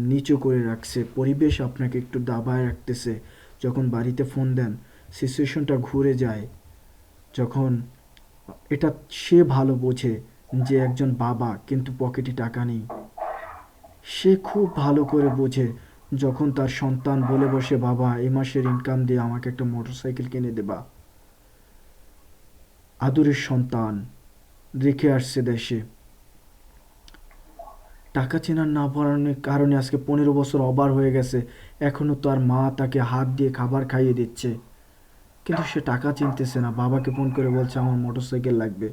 নিচু করে রাখছে, পরিবেশ আপনাকে একটু দাবায় রাখতেছে। যখন বাড়িতে ফোন দেন, সিচুয়েশনটা ঘুরে যায়। যখন এটা সে ভালো বোঝে যে একজন বাবা কিন্তু পকেটে টাকা নেই। সে খুব ভালো করে বোঝে যখন তার সন্তান বলে বসে, বাবা এই মাসের ইনকাম দিয়ে আমাকে একটা মোটরসাইকেল কিনে দেবা। আদরের সন্তান রেখে আসছে দেশে, টাকা চেনার না পারার কারণে আজকে 15 বছর ওভার হয়ে গেছে, এখনো তার মা তাকে হাত দিয়ে খাবার খাইয়ে দিচ্ছে, কিন্তু সে টাকা চিনতেছে না। বাবাকে ফোন করে বলছে আমার মোটরসাইকেল লাগবে,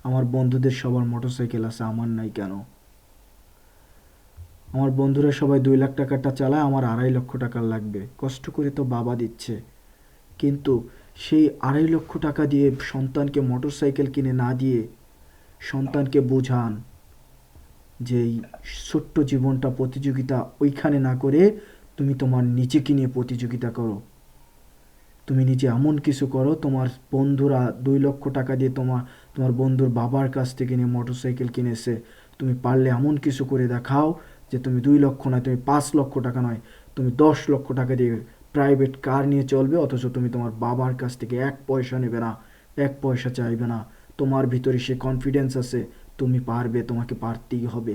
আমার বন্ধুদের সবার মোটরসাইকেল আছে, আমার নাই কেন? আমার বন্ধুরা সবাই 2 লাখ টাকাটা চালায়, আমার 2.5 লক্ষ টাকার লাগবে। কষ্ট করে তো বাবা দিচ্ছে, কিন্তু সেই 2.5 লক্ষ টাকা দিয়ে সন্তানকে মোটরসাইকেল কিনে না দিয়ে সন্তানকে বোঝান যে এই ছোট্ট জীবনটা প্রতিযোগিতা ওইখানে না করে তুমি তোমার নিজেকে নিয়ে প্রতিযোগিতা করো। তুমি নিজে এমন কিছু করো, তোমার বন্ধুরা 2 লক্ষ টাকা দিয়ে তোমার বন্ধুর বাবার কাছ থেকে নিয়ে মোটরসাইকেল কিনেছে, তুমি পারলে এমন কিছু করে দেখাও যে তুমি 2 লক্ষ নয়, তুমি 5 লক্ষ টাকা নয়, তুমি 10 লক্ষ টাকা দিয়ে প্রাইভেট কার নিয়ে চলবে, অথচ তুমি তোমার বাবার কাছ থেকে 1 পয়সা নেবে না, 1 পয়সা চাইবে না। তোমার ভিতরে সে কনফিডেন্স আছে, তুমি পারবে, তোমাকে পারতেই হবে,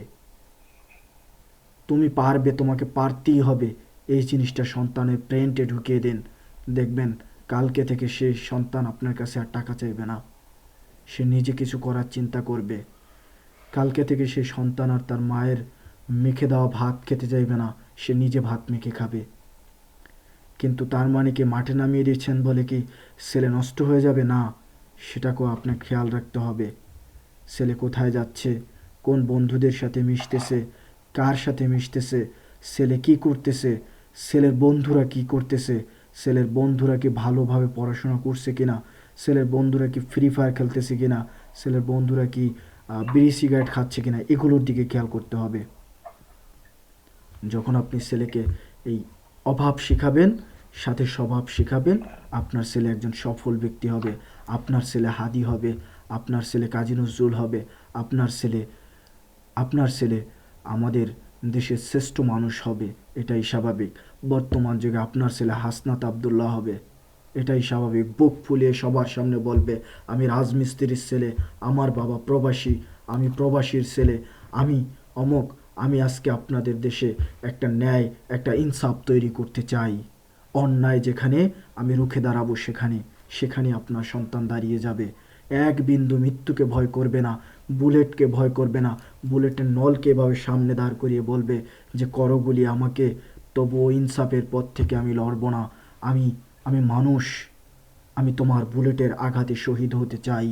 তুমি পারবে, তোমাকে পারতেই হবে। এই জিনিসটা সন্তানের ব্রেনটে ঢুকিয়ে দিন, দেখবেন কালকে থেকে সেই সন্তান আপনার কাছে আর টাকা চাইবে না, সে নিজে কিছু করার চিন্তা করবে। কালকে থেকে সেই সন্তান আর তার মায়ের মেখে দেওয়া ভাত খেতে চাইবে না, সে নিজে ভাত মেখে খাবে। কিন্তু তার মানে কি মাঠে নামিয়ে দিচ্ছেন বলে কি ছেলে নষ্ট হয়ে যাবে? না, সেটাকেও আপনার খেয়াল রাখতে হবে। ছেলে কোথায় যাচ্ছে, কোন বন্ধুদের সাথে মিশতেছে, কার সাথে মিশতেছে, ছেলে কি করতেছে, ছেলের বন্ধুরা কি করতেছে, ছেলের বন্ধুরা কি ভালোভাবে পড়াশোনা করছে কিনা, ছেলের বন্ধুরা কি ফ্রি ফায়ার খেলতেছে কিনা, ছেলের বন্ধুরা কি বিড়ি সিগারেট খাচ্ছে কিনা, এগুলোর দিকে খেয়াল করতে হবে। যখন আপনি ছেলেকে এই অভাব শেখাবেন, সাথে স্বভাব শেখাবেন, আপনার ছেলে একজন সফল ব্যক্তি হবে, আপনার ছেলে হাদি হবে, আপনার ছেলে কাজী নজরুল হবে, আপনার ছেলে আপনার ছেলে আমাদের দেশের শ্রেষ্ঠ মানুষ হবে, এটাই স্বাভাবিক। বর্তমান যুগে আপনার ছেলে হাসনাত আবদুল্লাহ হবে, এটাই স্বাভাবিক। বুক ফুলিয়ে সবার সামনে বলবে, আমি রাজমিস্ত্রির ছেলে, আমার বাবা প্রবাসী, আমি প্রবাসীর ছেলে, আমি অমক, আমি আজকে আপনাদের দেশে একটা ন্যায়, একটা ইনসাফ তৈরি করতে চাই। অন্যায় যেখানে, আমি রুখে দাঁড়াবো সেখানে, সেখানে আপনার সন্তান দাঁড়িয়ে যাবে। এক বিন্দু মৃত্যুকে ভয় করবে না, বুলেটকে ভয় করবে না। বুলেটের নলকে এভাবে সামনে দাঁড় করিয়ে বলবে যে করগুলি আমাকে, তবুও ইনসাফের পথ থেকে আমি লড়ব না। আমি আমি মানুষ, আমি তোমার বুলেটের আঘাতে শহীদ হতে চাই।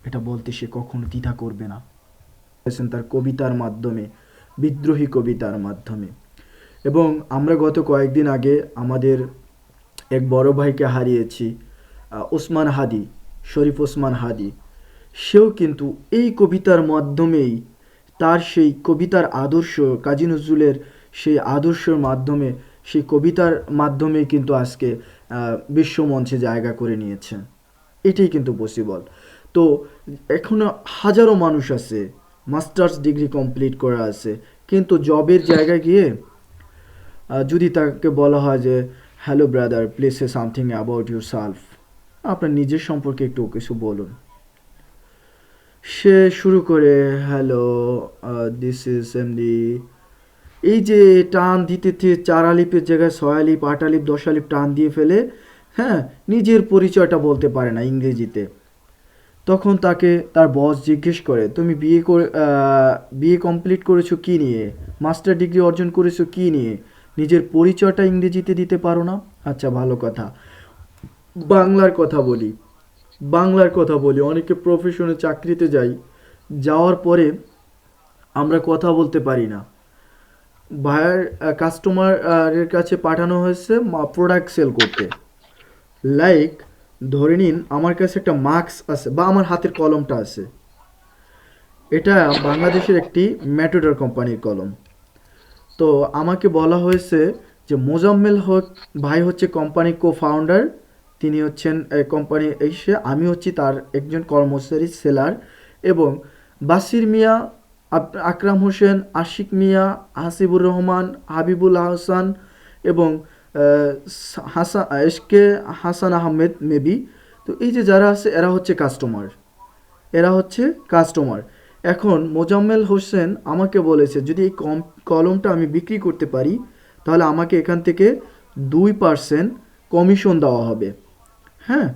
এটা বলতে সে কখনো দ্বিধা করবে না। তার কবিতার মাধ্যমে, বিদ্রোহী কবিতার মাধ্যমে। এবং আমরা গত কয়েকদিন আগে আমাদের এক বড় ভাইকে হারিয়েছি, ওসমান হাদি, শরীফ ওসমান হাদি। সেও কিন্তু এই কবিতার মাধ্যমেই, তার সেই কবিতার আদর্শ, কাজী নজরুলের সেই আদর্শের মাধ্যমে, সেই কবিতার মাধ্যমে কিন্তু আজকে বিশ্বমঞ্চে জায়গা করে নিয়েছে। এটাই কিন্তু পসিবল। তো এখনো হাজারো মানুষ আছে মাস্টার্স ডিগ্রি কমপ্লিট করা আছে, কিন্তু জবের জায়গায় গিয়ে যদি তাকে বলা হয় যে hello brother please say something about your self, আপনার নিজের সম্পর্কে একটু কিছু বলুন, সে শুরু করে হ্যালো দিস ইজ এমডি, এই যে টান দিতে দিতে 4 আলিপের জায়গায় 6 আলিপ 8 আলিপ 10 আলিপ টান দিয়ে ফেলে, হ্যাঁ, নিজের পরিচয়টা বলতে পারে না ইংরেজিতে। তখন তাকে তার বস জিজ্ঞেস করে, তুমি বিএ কমপ্লিট করেছো কী নিয়ে, মাস্টার ডিগ্রি অর্জন করেছো কী নিয়ে, নিজের পরিচয়টা ইংরেজিতে দিতে পারো না? আচ্ছা ভালো কথা, বাংলার কথা বলি, বাংলার কথা বলি। অনেকে প্রফেশনে চাকরিতে যাই, যাওয়ার পরে আমরা কথা বলতে পারি না। ভায়ার কাস্টমারের কাছে পাঠানো হয়েছে প্রোডাক্ট সেল করতে। লাইক ধরে নিন আমার কাছে একটা মাস্ক আছে বা আমার হাতের কলমটা আছে, এটা বাংলাদেশের একটি ম্যাটোডার কোম্পানির কলম। তো আমাকে বলা হয়েছে যে মোজাম্মেল হক ভাই হচ্ছে কোম্পানির কো ফাউন্ডার, তিনি হচ্ছেন কোম্পানি এসে, আমি হচ্ছি তার একজন কর্মচারী সেলার, এবং বাসির মিয়া আকরাম হোসেন, আশিক মিয়া, হাসিবুর রহমান, হাবিবুল আহসান এবং হাসান এসকে হাসান আহমেদ মেবি। তো এই যে যারা আছে এরা হচ্ছে কাস্টমার, এরা হচ্ছে কাস্টমার। এখন মোজাম্মেল হোসেন আমাকে বলেছে যদি এই কলমটা আমি বিক্রি করতে পারি তাহলে আমাকে এখান থেকে 2% কমিশন দেওয়া হবে, হ্যাঁ,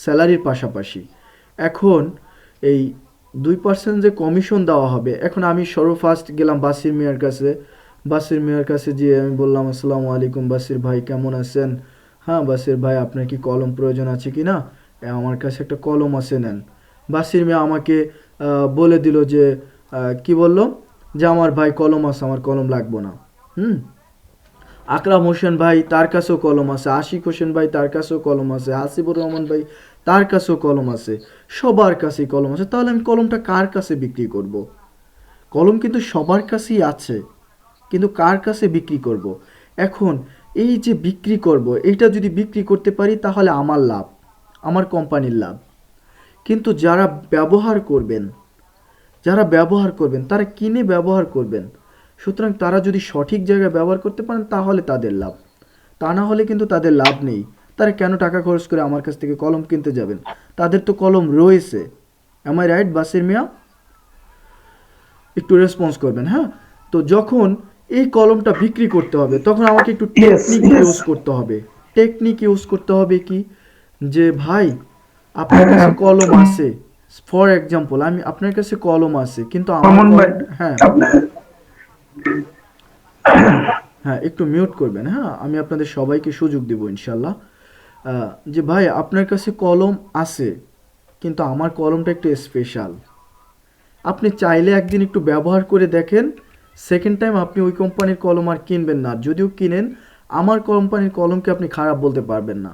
স্যালারির পাশাপাশি। এখন এই 2% যে কমিশন দেওয়া হবে, এখন আমি সর্বফার্স্ট গেলাম বাসির মিয়ার কাছে। বাসির মিয়ার কাছে গিয়ে আমি বললাম আসসালামু আলাইকুম বাসির ভাই, কেমন আছেন? হ্যাঁ বাসির ভাই, আপনার কি কলম প্রয়োজন আছে কি না? আমার কাছে একটা কলম আছে, নেন। বাসির মিয়া আমাকে বলে দিল যে কি বলল, যে আমার ভাই কলম আছে, আমার কলম লাগবো না। হুম। আকরাম হোসেন ভাই তার কাছেও কলম আছে, আশিক হোসেন ভাই তার কাছেও কলম আছে, হাসিবুর রহমান ভাই তার কাছেও কলম আছে, সবার কাছেই কলম আছে। তাহলে আমি কলমটা কার কাছে বিক্রি করব? কলম কিন্তু সবার কাছেই আছে, কিন্তু কার কাছে বিক্রি করব? এখন এই যে বিক্রি করব, এইটা যদি বিক্রি করতে পারি তাহলে আমার লাভ, আমার কোম্পানির লাভ। কিন্তু যারা ব্যবহার করবেন, যারা ব্যবহার করবেন তারা কিনে ব্যবহার করবেন। সুতরাং তারা যদি সঠিক জায়গায় ব্যবহার করতে পারেন তাহলে তাদের লাভ, তা না হলে কিন্তু তাদের লাভ নেই। তারা কেন টাকা খরচ করে আমার কাছ থেকে কলম কিনতে যাবেন? তাদের তো কলম রয়েছে। এম আই রাইট বাসির মিয়া? একটু রেসপন্স করবেন, হ্যাঁ। তো যখন এই কলমটা বিক্রি করতে হবে তখন আমাকে একটু Yes, টেকনিক yes. ইউজ করতে হবে। টেকনিক ইউজ করতে হবে কি, যে ভাই আপনার কাছে কলম আছে, ফর এক্সাম্পল আমি আপনার কাছে কলম আছে কিন্তু আমার মামুন ভাই, কলম, হ্যাঁ আপনার হ্যাঁ একটু মিউট করবেন, হ্যাঁ আমি আপনাদের সবাইকে সুযোগ দেবো ইনশাল্লাহ। যে ভাই আপনার কাছে কলম আছে কিন্তু আমার কলমটা একটু স্পেশাল, আপনি চাইলে একদিন একটু ব্যবহার করে দেখেন, সেকেন্ড টাইম আপনি ওই কোম্পানির কলম আর কিনবেন না। যদিও কিনেন, আমার কোম্পানির কলমকে আপনি খারাপ বলতে পারবেন না,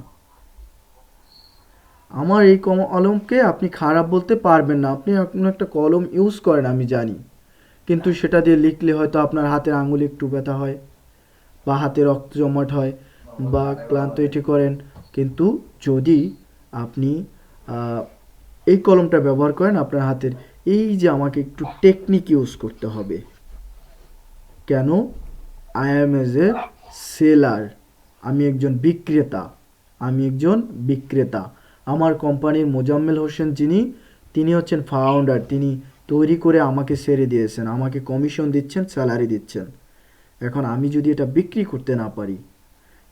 আমার এই কলমকে আপনি খারাপ বলতে পারবেন না। আপনি কোনো একটা কলম ইউজ করেন আমি জানি, কিন্তু সেটা দিয়ে লিখলে হয়তো আপনার হাতের আঙুলে একটু ব্যথা হয় বা হাতে রক্ত জমাট হয় বা ক্লান্ত এটি করেন। কিন্তু যদি আপনি আহ, এই কলমটা ব্যবহার করেন আপনার হাতের, এই যে আমাকে একটু টেকনিক ইউজ করতে হবে। কেন? I am as a seller, আমি একজন বিক্রেতা, আমি একজন বিক্রেতা। আমার কোম্পানির মোজাম্মেল হোসেন যিনি, তিনি হচ্ছেন ফাউন্ডার, তিনি তৈরি করে আমাকে ছেড়ে দিয়েছেন, আমাকে কমিশন দিচ্ছেন, স্যালারি দিচ্ছেন। এখন আমি যদি এটা বিক্রি করতে না পারি,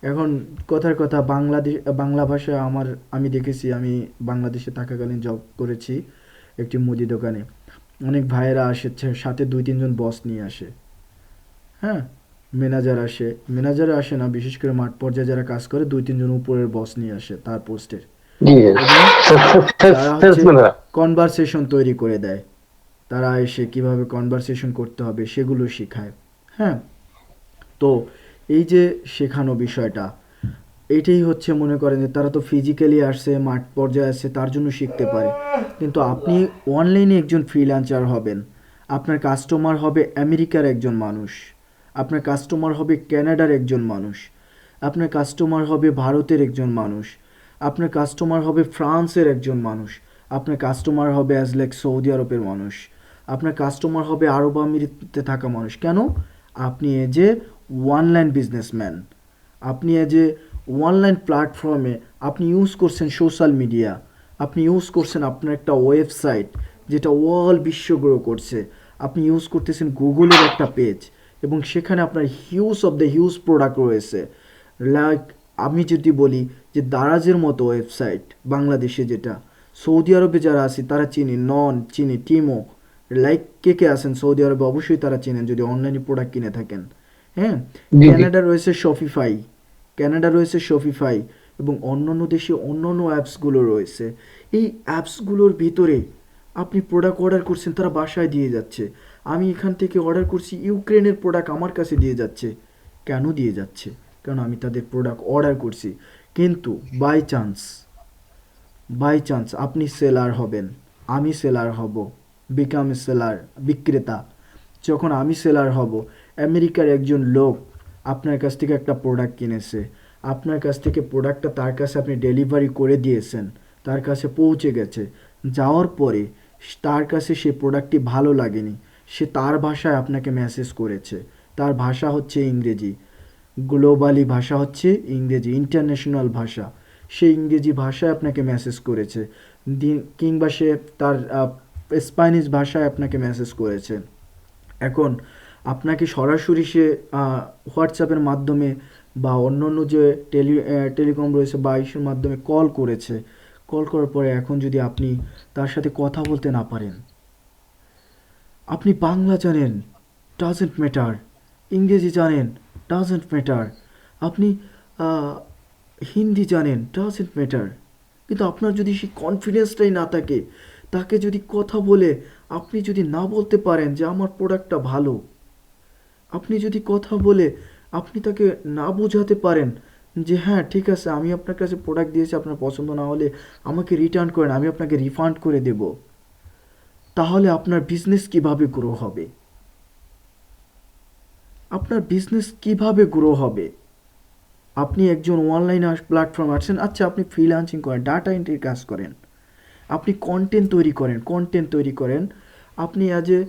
এখন কথার কথা বাংলাদেশ, বাংলা ভাষা আমার, আমি দেখেছি, আমি বাংলাদেশে থাকাকালীন জব করেছি একটি মুদি দোকানে। অনেক ভাইয়েরা আসে, সাথে 2-3 জন বস নিয়ে আসে, হ্যাঁ, ম্যানেজার আসে, ম্যানেজার আসে না, বিশেষ করে মাঠ পর্যায়ে যারা কাজ করে 2-3 জন উপরের বস নিয়ে আসে তার পোস্টের, জি, এবং তারা হচ্ছে সেলসম্যানরা। কনভারসেশন তৈরি করে দেয়। তারা এসে কিভাবে কনভারসেশন করতে হবে সেগুলো শেখায়, হ্যাঁ। তো এই যে শেখানো বিষয়টা, এইটাই হচ্ছে, মনে করেন যে তারা তো ফিজিক্যালি আসছে, মাঠ পর্যায়ে আসছে, তার জন্য শিখতে পারে। কিন্তু আপনি অনলাইনে একজন ফ্রিল্যান্সার হবেন, আপনার কাস্টমার হবে আমেরিকার একজন মানুষ, আপনার কাস্টমার হবে কানাডার একজন মানুষ, আপনার কাস্টমার হবে ভারতের একজন মানুষ, আপনার কাস্টমার হবে ফ্রান্সের একজন মানুষ, আপনার কাস্টমার হবে অ্যাজ লাইক সৌদি আরবের মানুষ, আপনার কাস্টমার হবে আরব আমিরাতে থাকা মানুষ। কেন? আপনি এজ এ অনলাইন বিজনেসম্যান, আপনি এজ এ অনলাইন প্ল্যাটফর্মে আপনি ইউজ করছেন সোশ্যাল মিডিয়া, আপনি ইউজ করছেন আপনার একটা ওয়েবসাইট যেটা ওয়ার্ল্ড বিশ্ব গ্রো করছে, আপনি ইউজ করতেছেন গুগলের একটা পেজ এবং সেখানে আপনার huge of the huge product রয়েছে। লাইক আমি যদি বলি যে দারাজের মতো ওয়েবসাইট বাংলাদেশে, যেটা সৌদি আরবে যারা আছে তারা চিনি, নন চিনি, টিমো, লাইক কে কে আছেন সৌদি আরবে অবশ্যই তারা চিনেন যদি অনলাইনে প্রোডাক্ট কিনে থাকেন, হ্যাঁ। জি, জি। ক্যানাডা রয়েছে শপিফাই, ক্যানাডা রয়েছে শপিফাই এবং অন্যান্য দেশে অন্যান্য অ্যাপসগুলো রয়েছে। এই অ্যাপসগুলোর ভিতরে আপনি প্রোডাক্ট অর্ডার করছেন, তারা বাসায় দিয়ে যাচ্ছে। আমি এখান থেকে অর্ডার করছি, ইউক্রেনের প্রোডাক্ট আমার কাছে দিয়ে যাচ্ছে। কেন দিয়ে যাচ্ছে? কারণ আমি তাদের প্রোডাক্ট অর্ডার করছি। কিন্তু বাই চান্স আপনি সেলার হবেন, আমি সেলার হব, বিকাম সেলার, বিক্রেতা। যখন আমি সেলার হব, আমেরিকার একজন লোক আপনার কাছ থেকে একটা প্রোডাক্ট কিনেছে, আপনার কাছ থেকে প্রোডাক্টটা তার কাছে আপনি ডেলিভারি করে দিয়েছেন, তার কাছে পৌঁছে গেছে, যাওয়ার পরে তার কাছে সেই প্রোডাক্টটি ভালো লাগেনি, সে তার ভাষায় আপনাকে মেসেজ করেছে, তার ভাষা হচ্ছে ইংরেজি, গ্লোবালি ভাষা হচ্ছে ইংরেজি, ইন্টারন্যাশনাল ভাষা, সে ইংরেজি ভাষায় আপনাকে মেসেজ করেছে, কিংবা সে তার স্প্যানিশ ভাষায় আপনাকে মেসেজ করেছে। এখন আপনাকে সরাসরি সে হোয়াটসঅ্যাপের মাধ্যমে বা অন্য অন্য যে টেলিকম রয়েছে বা ইস্যুর মাধ্যমে কল করেছে, কল করার পরে এখন যদি আপনি তার সাথে কথা বলতে না পারেন, আপনি বাংলা জানেন, ডাজেন্ট ম্যাটার, ইংরেজি জানেন, ডাজেন্ট ম্যাটার, আপনি আহ, হিন্দি জানেন, ডাজেন্ট ম্যাটার, কিন্তু আপনার যদি সেই কনফিডেন্সটাই না থাকে, তাকে যদি কথা বলে আপনি যদি না বলতে পারেন যে আমার প্রোডাক্টটা ভালো, আপনি যদি কথা বলে আপনি তাকে না বোঝাতে পারেন যে হ্যাঁ ঠিক আছে, আমি আপনার কাছে প্রোডাক্ট দিয়েছি, আপনার পছন্দ না হলে আমাকে রিটার্ন করেন, আমি আপনাকে রিফান্ড করে দেব, তাহলে আপনার বিজনেস কিভাবে গ্রো হবে? আপনার বিজনেস কিভাবে গ্রো হবে? আপনি একজন অনলাইন প্ল্যাটফর্ম আছেন, আচ্ছা আপনি ফ্রিল্যান্সিং করেন, ডাটা এন্ট্রির কাজ করেন, আপনি কন্টেন্ট তৈরি করেন, আপনি অ্যাজ এ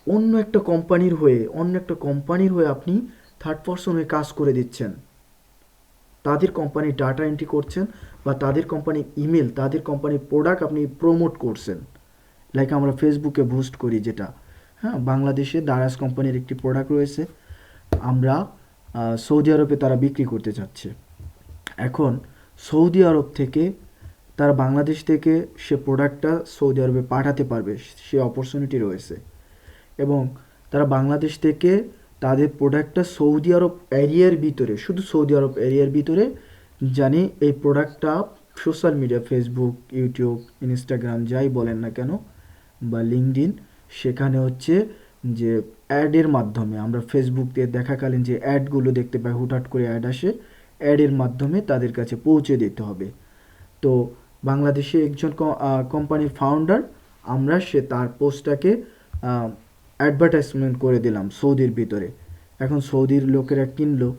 অন্য একটা কোম্পানির হয়ে আপনি থার্ড পার্সন হয়ে কাজ করে দিচ্ছেন, তাদের কোম্পানির ডাটা এন্ট্রি করছেন, বা তাদের কোম্পানির ইমেল, তাদের কোম্পানির প্রোডাক্ট আপনি প্রমোট করছেন, লাইক আমরা ফেসবুকে বুস্ট করি যেটা। হ্যাঁ, বাংলাদেশে দারাজ কোম্পানির একটি প্রোডাক্ট রয়েছে, আমরা সৌদি আরবে তারা বিক্রি করতে চাচ্ছে। এখন সৌদি আরব থেকে তারা বাংলাদেশ থেকে সে প্রোডাক্টটা সৌদি আরবে পাঠাতে পারবে, সে অপরচুনিটি রয়েছে। এবং তারা বাংলাদেশ থেকে তাদের প্রোডাক্টটা সৌদি আরব এরিয়ার ভিতরে, শুধু সৌদি আরব এরিয়ার ভিতরে, জানি এই প্রোডাক্টটা social media, Facebook, YouTube, Instagram যাই বলেন না কেন, বা লিঙ্কডইন, সেখানে হচ্ছে যে অ্যাডের মাধ্যমে, আমরা ফেসবুক দিয়ে দেখাকালীন যে অ্যাডগুলো দেখতে পাই, হুটহাট করে অ্যাড আসে, অ্যাডের মাধ্যমে তাদের কাছে পৌঁছে দিতে হবে। তো বাংলাদেশে একজন কোম্পানির ফাউন্ডার, আমরা সে তার পোস্টটাকে অ্যাডভার্টাইজমেন্ট করে দিলাম সৌদির ভিতরে। এখন সৌদির লোকেরা কিনলো,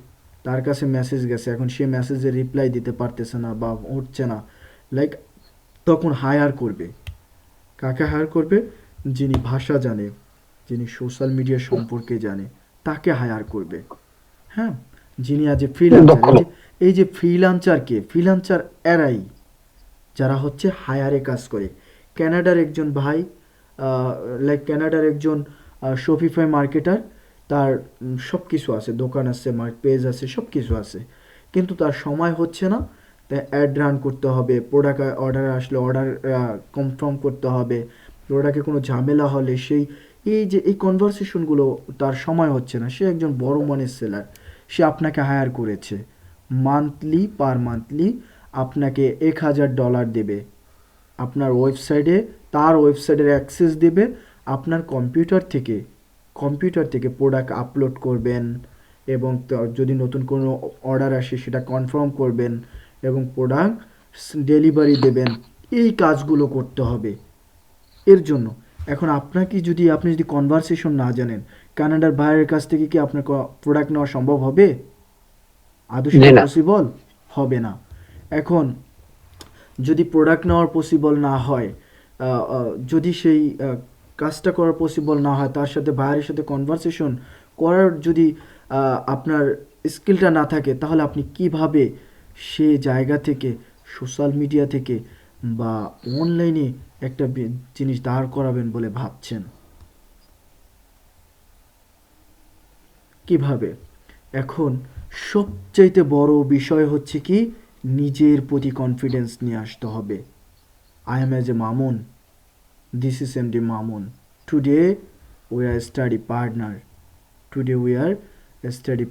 তার কাছে মেসেজ গেছে, এখন সে মেসেজের রিপ্লাই দিতে পারতেছে না বা হচ্ছে না, লাইক তখন হায়ার করবে, কাকে হায়ার করবে? যিনি ভাষা জানে, যিনি সোশ্যাল মিডিয়া সম্পর্কে জানে, তাকে হায়ার করবে। হ্যাঁ, যিনি আজ ফ্রিল্যান্সার, দক্ষ লোক। এই যে ফ্রিল্যান্সার এরাই, যারা হচ্ছে হায়ারে কাজ করে। ক্যানাডার একজন ভাই, লাইক ক্যানাডার একজন শপিফাই মার্কেটার, তার সব কিছু আছে, দোকান আছে, পেজ আছে, সব কিছু আছে, কিন্তু তার সময় হচ্ছে না, তাই অ্যাড রান করতে হবে, প্রোডাক্ট অর্ডার আসলে অর্ডার কনফার্ম করতে হবে, প্রোডাক্টে কোনো ঝামেলা হলে সেই এই যে এই কনভারসেশনগুলো তার সময় হচ্ছে না। সে একজন বড় মানের সেলার, সে আপনাকে হায়ার করেছে, পার মান্থলি আপনাকে $1,000 দেবে, আপনার ওয়েবসাইটে, তার ওয়েবসাইটের অ্যাক্সেস দেবে, আপনার কম্পিউটার থেকে প্রোডাক্ট আপলোড করবেন, এবং যদি নতুন কোনো অর্ডার আসে সেটা কনফার্ম করবেন, এবং প্রোডাক্ট ডেলিভারি দেবেন, এই কাজগুলো করতে হবে এর জন্য। এখন আপনি যদি কনভারসেশন না জানেন, কানাডার বাইরের কাছ থেকে কি আপনার প্রোডাক্ট নেওয়া সম্ভব হবে? আদৌ জি সেটা না। পসিবল হবে না। এখন যদি প্রোডাক্ট নেওয়ার পসিবল না হয়, যদি সেই কাজটা করার পসিবল না হয়, তার সাথে বাইরের সাথে কনভারসেশন করার যদি আপনার স্কিলটা না থাকে, তাহলে আপনি কিভাবে সে জায়গা থেকে, সোশ্যাল মিডিয়া থেকে বা অনলাইনে একটা জিনিস দাঁড় করাবেন বলে ভাবছেন? কিভাবে? এখন সবচাইতে বড় বিষয় হচ্ছে কি, নিজের প্রতি কনফিডেন্স নিয়ে আসতে হবে। I am as a Mamun, this is MD Mamun, today we are study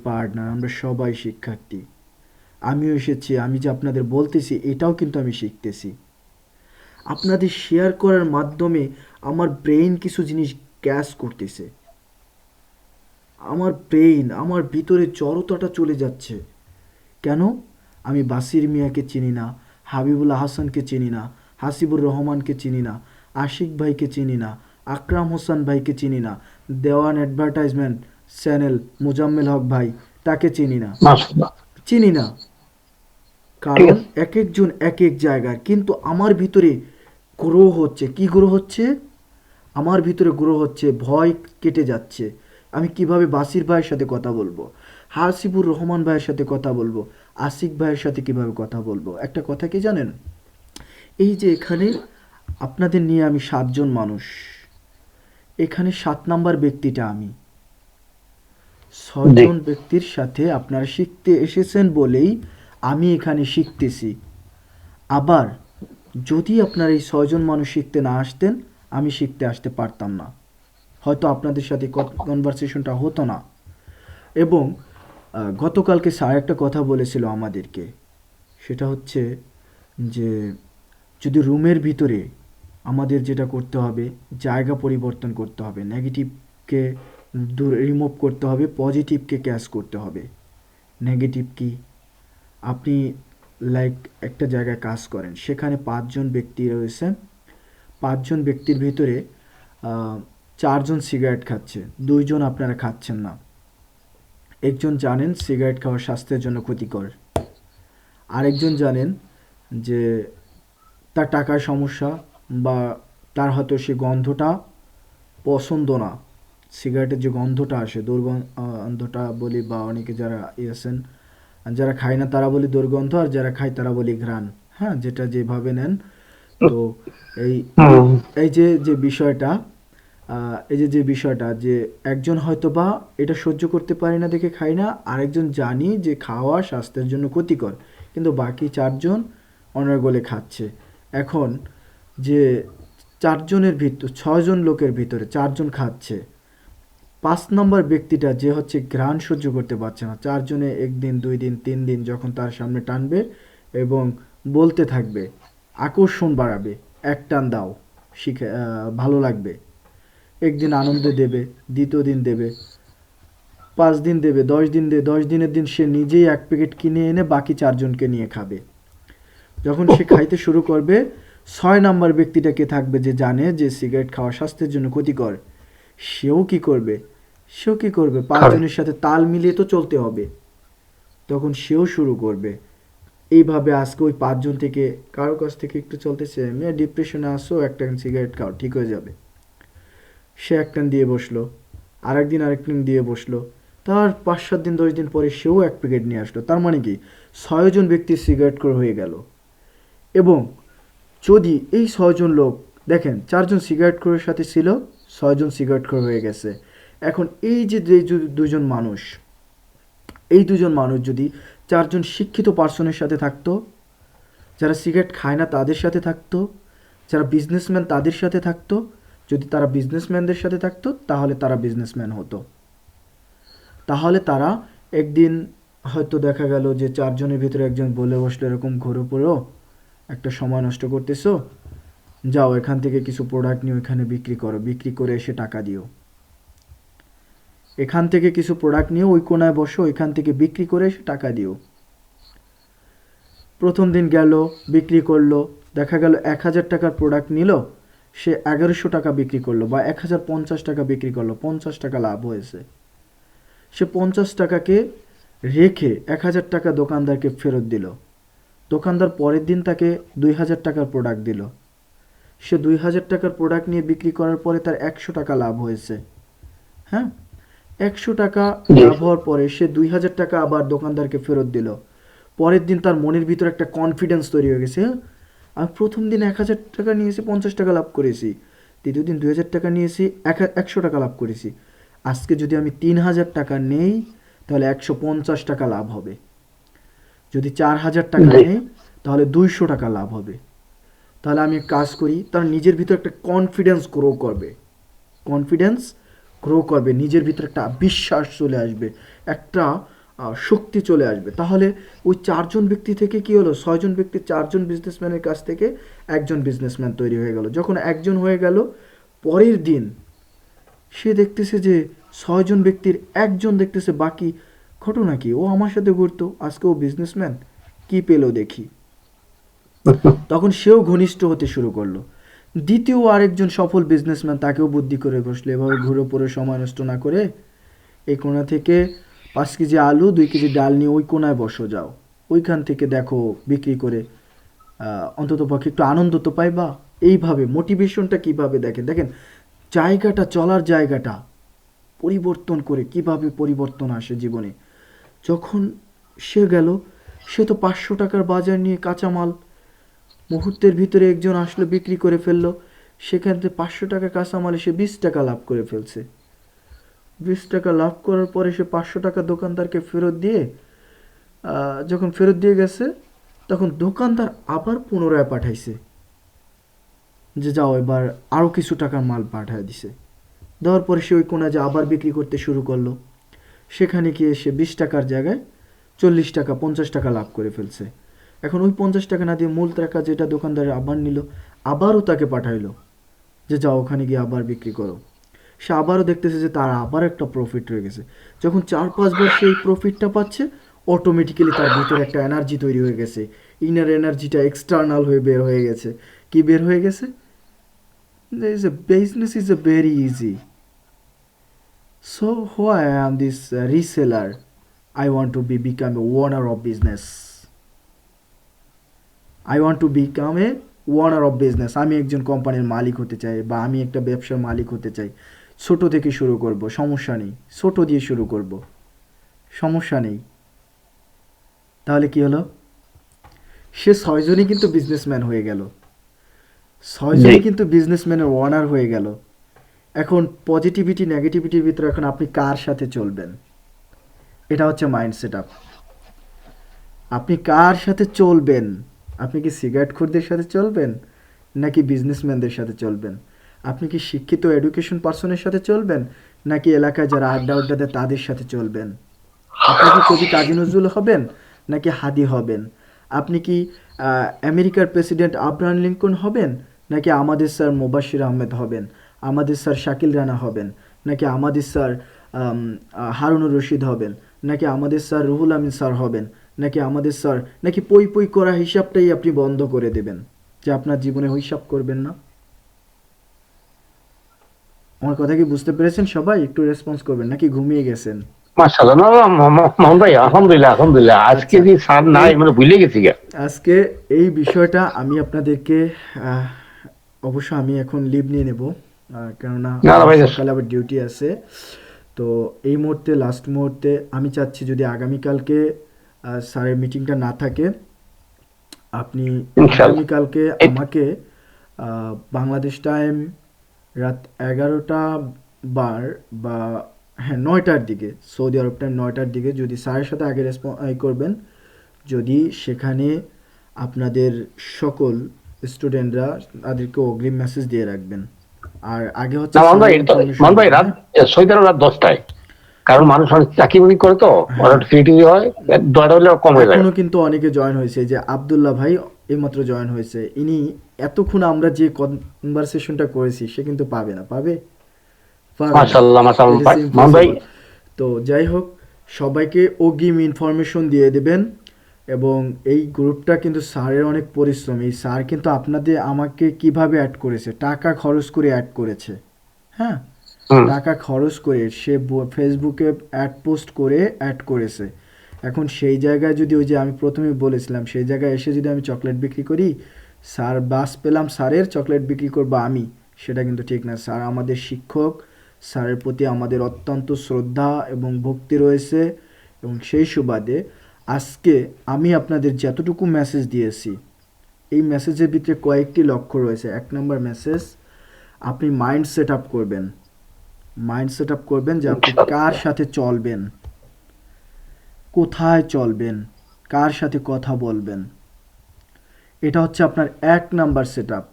partner, আমরা সবাই শিক্ষার্থী। আমিও এসেছি, আমি যে আপনাদের বলতেছি এটাও কিন্তু আমি শিখতেছি। আপনাদের শেয়ার করার মাধ্যমে আমার ব্রেইন কিছু জিনিস ক্যাচ করতেছে, আমার ভিতরে জড়তাটা চলে যাচ্ছে। কেন? আমি বাসির মিয়াকে চিনি না, হাবিবুল হাসানকে চিনি না, হাসিবুর রহমানকে চিনি না, আশিক ভাইকে চিনি না, আকরাম হোসেন ভাইকে চিনি না, দেওয়ান অ্যাডভার্টাইজমেন্ট চ্যানেল মুজাম্মেল হক ভাই, তাকে চিনি না, মাশাআল্লাহ। চিনি না। ঠিক কারণ আছে। এক একজন এক এক জায়গার, কিন্তু আমার ভিতরে গ্রো হচ্ছে, কি গ্রো হচ্ছে? আমার ভিতরে গ্রো হচ্ছে, ভয় কেটে যাচ্ছে। আমি কিভাবে বাসির ভাইয়ের সাথে কথা বলবো, হাসিবুর রহমান ভাইয়ের সাথে কথা বলবো, আসিক ভাইয়ের সাথে কিভাবে কথা বলবো। একটা কথা কি জানেন, এই যে এখানে আপনাদের নিয়ে আমি 7 জন মানুষ, এখানে 7 নাম্বার ব্যক্তিটা আমি। জি। 6 জন ব্যক্তির সাথে আপনারা শিখতে এসেছেন বলেই আমি এখানে শিখতেছি। আবার যদি আপনারা এই 6 জন মানুষ শিখতে না আসতেন, আমি শিখতে আসতে পারতাম না, হয়তো আপনাদের সাথে কনভারসেশনটা হতো না। এবং গতকালকে স্যার একটা কথা বলেছিল আমাদেরকে, সেটা হচ্ছে যে যদি রুমের ভিতরে আমাদের যেটা করতে হবে, জায়গা পরিবর্তন করতে হবে, নেগেটিভকে দূর রিমুভ করতে হবে, পজিটিভকে ক্যাচ করতে হবে। নেগেটিভ কি, আপনি লাইক একটা জায়গায় কাজ করেন, সেখানে 5 জন ব্যক্তি রয়েছে, 5 জন ব্যক্তির ভিতরে 4 জন সিগারেট খাচ্ছে, 2 জন আপনারা খাচ্ছেন না। একজন জানেন সিগারেট খাওয়া স্বাস্থ্যের জন্য ক্ষতিকর, আরেকজন জানেন যে তার টাকার সমস্যা, বা তার হয়তো সে গন্ধটা পছন্দ না, সিগারেটের যে গন্ধটা আসে, দুর্গন্ধটা বলি, বা অনেকে যারা আছেন যারা খায় না তারা বলি দুর্গন্ধ, আর যারা খায় তারা বলি ঘ্রাণ। হ্যাঁ, যেটা যেভাবে নেন। তো এই এই হুম। এই যে যে বিষয়টা, এই যে যে বিষয়টা যে একজন হয়তো বা এটা সহ্য করতে পারে না দেখে খায় না, আরেকজন জানি যে খাওয়া স্বাস্থ্যের জন্য ক্ষতিকর, কিন্তু বাকি 4 জন অনর্গলে খাচ্ছে। এখন যে 4 জনের ভিতর, 6 জন লোকের ভিতরে 4 জন খাচ্ছে, 5 নম্বর ব্যক্তিটা যে হচ্ছে ঘ্রাণ সহ্য করতে পারছে না, 4 জনে 1 দিন 2 দিন 3 দিন যখন তার সামনে টানবে এবং বলতে থাকবে, আকর্ষণ বাড়াবে, এক টান দাও, শিখে ভালো লাগবে, একদিন আনন্দ দেবে, দ্বিতীয় দিন দেবে, 5 দিন দেবে, 10 দিন দেবে, 10 দিনের দিন সে নিজেই 1 প্যাকেট কিনে এনে বাকি 4 জনকে নিয়ে খাবে। যখন সে খাইতে শুরু করবে, 6 নম্বর ব্যক্তিটাকে থাকবে যে জানে যে সিগারেট খাওয়া স্বাস্থ্যের জন্য ক্ষতিকর, সেও কি করবে, সেও কি করবে, খাবে। 5 জনের সাথে তাল মিলিয়ে তো চলতে হবে, তখন সেও শুরু করবে। এইভাবে আজকে ওই 5 জন থেকে কারো কাছ থেকে একটু চলতেছে, মেয়ে ডিপ্রেশনে আসো, একটা সিগারেট খাও ঠিক হয়ে যাবে, সে একটান দিয়ে বসলো, আরেকদিন আরেকটান দিয়ে বসলো, তার 5 7 দিন 10 দিন পরে সেও 1 প্যাকেট নিয়ে আসলো। তার মানে কি, 6 জন ব্যক্তির সিগারেট করে হয়ে গেল। এবং যদি এই 6 জন লোক দেখেন, 4 জন সিগারেট খোরের সাথে ছিল, 6 জন সিগারেট খোর হয়ে গেছে। এখন এই যে 2 জন মানুষ, এই 2 জন মানুষ যদি 4 জন শিক্ষিত পার্সনের সাথে থাকতো, যারা সিগারেট খায় না তাদের সাথে থাকতো, যারা বিজনেসম্যান তাদের সাথে থাকতো, যদি তারা বিজনেসম্যানদের সাথে থাকতো তাহলে তারা বিজনেসম্যান হতো। তাহলে তারা একদিন হয়তো দেখা গেল যে 4 জনের ভিতরে একজন বলে বসলো এরকম ঘুরে পড়ো, একটা সময় নষ্ট করতেছো, যাও এখান থেকে কিছু প্রোডাক্ট নিয়ে ওইখানে বিক্রি করো, বিক্রি করে এসে টাকা দিও। এখান থেকে কিছু প্রোডাক্ট নিয়ে ওই কোনায় বসো, ওইখান থেকে বিক্রি করে এসে টাকা দিও। প্রথম দিন গেল, বিক্রি করলো, দেখা গেল 1,000 টাকার প্রোডাক্ট নিল, সে 1100 টাকা বিক্রি করলো, বা 1,050 টাকা বিক্রি করলো, 50 টাকা লাভ হয়েছে। সে 50 টাকাকে রেখে 1,000 টাকা দোকানদারকে ফেরত দিল। দোকানদার পরের দিন তাকে 2,000 টাকার প্রোডাক্ট দিল। সে 2,000 টাকার প্রোডাক্ট নিয়ে বিক্রি করার পরে তার 100 টাকা লাভ হয়েছে। হ্যাঁ, 100 টাকা জি। লাভ হওয়ার পরে সে 2,000 টাকা আবার দোকানদারকে ফেরত দিল। পরের দিন তার মনের ভিতরে একটা কনফিডেন্স তৈরি হয়ে গেছে, হ্যাঁ, আমি প্রথম দিন 1,000 টাকা নিয়েছি, 50 টাকা লাভ করেছি, দ্বিতীয় দিন 2,000 টাকা নিয়েছি, 100 টাকা লাভ করেছি, আজকে যদি আমি 3,000 টাকা নেই তাহলে 150 টাকা লাভ হবে, যদি 4,000 টাকা জি। নেই তাহলে 200 টাকা লাভ হবে। তাহলে আমি কাজ করি, তার নিজের ভিতরে একটা কনফিডেন্স গ্রো করবে, কনফিডেন্স গ্রো করবে, নিজের ভিতরে একটা বিশ্বাস চলে আসবে, একটা শক্তি চলে আসবে। তাহলে ওই 4 জন ব্যক্তি থেকে কি হলো, 6 জন ব্যক্তি 4 জন বিজনেসম্যানের কাছ থেকে একজন বিজনেসম্যান তৈরি হয়ে গেল। যখন একজন হয়ে গেল, পরের দিন সে দেখতেছে যে 6 জন ব্যক্তির একজন দেখতেছে বাকি, ঘটনা কি, ও আমার সাথে ঘুরতো, আজকে ও বিজনেসম্যান, কি পেলো দেখি। তখন সেও ঘনিষ্ঠ হতে শুরু করলো। দ্বিতীয় আরেকজন সফল বিজনেসম্যান, তাকেও বুদ্ধি করে বসলো, এভাবে ঘুরে পড়ে সময় নষ্ট না করে এই কোণা থেকে 5 কেজি আলু 2 কেজি ডাল নিয়ে ওই কোণায় বসো, যাও ওইখান থেকে দেখো বিক্রি করে অন্তত পক্ষে একটু আনন্দ তো পাইবা। এইভাবে মোটিভেশনটা কিভাবে দেখেন, দেখেন জায়গাটা, চলার জায়গাটা পরিবর্তন করে কিভাবে পরিবর্তন আসে জীবনে। যখন সে গেল, সে তো 500 টাকার বাজার নিয়ে কাঁচামাল মুহূর্তের ভিতরে একজন আসলো, বিক্রি করে ফেললো। সেখান থেকে 500 টাকা কাঁচামালে সে 20 টাকা লাভ করে ফেলছে। 20 টাকা লাভ করার পরে সে 500 টাকা দোকানদারকে ফেরত দিয়ে, যখন ফেরত দিয়ে গেছে, তখন দোকানদার আবার পুনরায় পাঠাইছে যে যাও এবার আরও কিছু টাকার মাল পাঠায় দিছে। দেওয়ার পরে সে ওই কোনা যে আবার বিক্রি করতে শুরু করলো। সেখানে গিয়ে সে 20 টাকার জায়গায় 40 টাকা 50 টাকা লাভ করে ফেলছে। এখন ওই 50 টাকা না দিয়ে মূল টাকা যেটা দোকানদার আবার নিল, আবারও তাকে পাঠাইলো যে যাও ওখানে গিয়ে আবার বিক্রি করো। সে আবারও দেখতেছে যে তার আবার একটা প্রফিট রয়ে গেছে। যখন 4-5 বার সেই প্রফিটটা পাচ্ছে, অটোমেটিক্যালি তার ভিতরে একটা এনার্জি তৈরি হয়ে গেছে। ইনার এনার্জিটা এক্সটার্নাল হয়ে বের হয়ে গেছে। কি বের হয়ে গেছে? Business is a very easy. So why I am this reseller? I want to become a owner of business. I want to become a owner of business. আমি একজন কোম্পানির মালিক হতে চাই, বা আমি একটা ব্যবসার মালিক হতে চাই। ছোট থেকে শুরু করব, সমস্যা নেই। ছোট দিয়ে শুরু করব, সমস্যা নেই। তাহলে কি হলো? সে 6 জনই কিন্তু বিজনেসম্যান হয়ে গেল। 6 জনই কিন্তু বিজনেসম্যানের ওনার হয়ে গেল। এখন পজিটিভিটি নেগেটিভিটির ভিতরে এখন আপনি কার সাথে চলবেন, এটা হচ্ছে মাইন্ড সেট আপ। আপনি কার সাথে চলবেন? আপনি কি সিগারেট খোরদের সাথে চলবেন, নাকি বিজনেসম্যানদের সাথে চলবেন? আপনি কি শিক্ষিত এডুকেশন পার্সনের সাথে চলবেন, নাকি এলাকায় যারা আড্ডা আড্ডা দেয় তাদের সাথে চলবেন? আপনি কি কবি কাজী নজরুল হবেন, নাকি হাদি হবেন? আপনি কি আমেরিকার প্রেসিডেন্ট আব্রাহাম লিঙ্কন হবেন, নাকি আমাদের স্যার মোবাশ্বির আহমেদ হবেন, আমাদের স্যার শাকিল রানা হবেন, নাকি আমাদের স্যার হারুনুর রশিদ হবেন, নাকি আমাদের স্যার রুহুল আমিন স্যার হবেন, নাকি আমাদের স্যার, নাকি পই পই করা হিসাবটাই আপনি বন্ধ করে দেবেন, যে আপনার জীবনে হিসাব করবেন না? আমার কথা কি বুঝতে পেরেছেন সবাই? একটু রেসপন্স করবেন, নাকি ঘুমিয়ে গেছেন? মাশাআল্লাহ, না না, মোহন ভাই আলহামদুলিল্লাহ আলহামদুলিল্লাহ। আজকে আচ্ছা, যে স্যার নাই মানে ভুলে গেছি গা। আজকে এই বিষয়টা আমি আপনাদেরকে আহ, অবশ্য আমি এখন লিভ নিয়ে নেব, কেননা না না আমার ভাই, সকালে আবার ডিউটি আছে। তো এই মুহূর্তে, লাস্ট মুহূর্তে আমি চাচ্ছি যদি আগামীকালকে স্যারের মিটিংটা না থাকে, আপনি ইনশাআল্লাহ আগামীকালকে এই আমাকে বাংলাদেশ টাইম রাত 11টা বার, বা হ্যাঁ 9টার দিকে, সৌদি আরব টাইম 9টার দিকে, যদি স্যারের সাথে আগে করবেন, যদি সেখানে আপনাদের সকল স্টুডেন্টরা তাদেরকে অগ্রিম মেসেজ দিয়ে রাখবেন। আর আগে হচ্ছে না মোহন ভাই, স্যারের ইনফরমেশন মোহন ভাই দিবেন, রাত হ্যাঁ? সৈয়দ রাত 10টায়, কারণ মানুষ অনেক চাকরি বাকরি করে তো ওরা হ্যাঁ, ফ্রি টিভি হয়, 10টা হলে কম হয়ে যায়। এখনো কিন্তু অনেকে জয়েন হয়েছে। যে আব্দুল্লাহ ভাই এইমাত্র জয়েন হয়েছে, ইনি এতক্ষণ আমরা যে কনভারসেশনটা করেছি সে কিন্তু পাবে না, পাবে না। মাশাআল্লাহ ইট মাশাআল্লাহ ইজ মোহন ভাই। ইম্পসিবল। তো যাই হোক, সবাইকে অগ্রিম ইনফরমেশন দিয়ে দেবেন। এবং এই গ্রুপটা কিন্তু স্যারের অনেক পরিশ্রম। এই স্যার কিন্তু আপনাদের আমাকে কিভাবে অ্যাড করেছে, টাকা খরচ করে অ্যাড করেছে, হ্যাঁ, হুম, টাকা খরচ করে সে ফেসবুকে অ্যাড পোস্ট করে অ্যাড করেছে। এখন সেই জায়গায় যদি, ওই যে আমি প্রথমেই বলেছিলাম, সেই জায়গায় এসে যদি আমি চকলেট বিক্রি করি, স্যার বাস পেলাম স্যারের, চকলেট বিক্রি করবো আমি, সেটা কিন্তু ঠিক না। স্যার আমাদের শিক্ষক, স্যারের প্রতি আমাদের অত্যন্ত শ্রদ্ধা এবং ভক্তি রয়েছে। এবং সেই সুবাদে আজকে আমি আপনাদের যতটুকু মেসেজ দিয়েছি, এই মেসেজের ভিতরে কয়েকটি লক্ষ্য রয়েছে। 1 নম্বর মেসেজ, আপনি মাইন্ড সেট আপ করবেন। মাইন্ড সেট আপ করবেন যে আপনি কার ইনশাআল্লাহ সাথে চলবেন, কোথায় চলবেন, কার সাথে কথা বলবেন। এটা হচ্ছে আপনার 1 নাম্বার সেট আপ।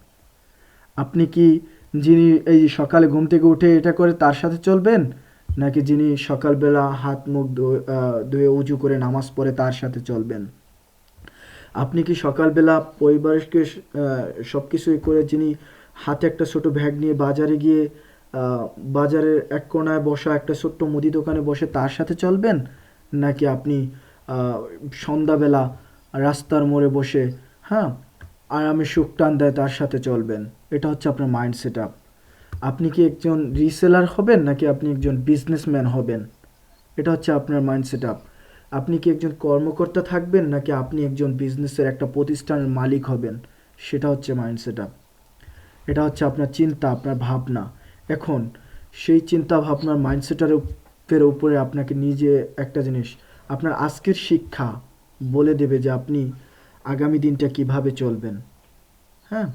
আপনি কি যিনি এই সকালে ঘুম থেকে উঠে এটা করে তার সাথে চলবেন, নাকি যিনি সকালবেলা হাত মুখ ধুয়ে উজু করে নামাজ পড়ে তার সাথে চলবেন? আপনি কি সকালবেলা পরিবারকে সব কিছুই করে, যিনি হাতে একটা ছোট ব্যাগ নিয়ে বাজারে গিয়ে আহ, বাজারের এক কোনায় বসা একটা ছোট্ট মুদি দোকানে বসে তার সাথে চলবেন, নাকি আপনি আহ, সন্ধ্যাবেলা রাস্তার মোড়ে বসে, হ্যাঁ, আরামে সুখ টান দেয় তার সাথে চলবেন? এটা হচ্ছে আপনার মাইন্ড সেট আপ। আপনি কি একজন রিসেলার হবেন, নাকি আপনি একজন বিজনেসম্যান হবেন? এটা হচ্ছে আপনার মাইন্ড সেট আপ। আপনি কি একজন কর্মকর্তা থাকবেন, নাকি আপনি একজন বিজনেসের একটা প্রতিষ্ঠানের মালিক হবেন? সেটা হচ্ছে মাইন্ড সেট আপ। এটা হচ্ছে আপনার চিন্তা, আপনার ভাবনা। এখন সেই চিন্তা ভাবনার মাইন্ডসেটের উপরে আপনাকে নিজে একটা জিনিস, আপনার আজকের শিক্ষা বলে দেবে যে আপনি আগামী দিনটা কিভাবে চলবেন। হ্যাঁ,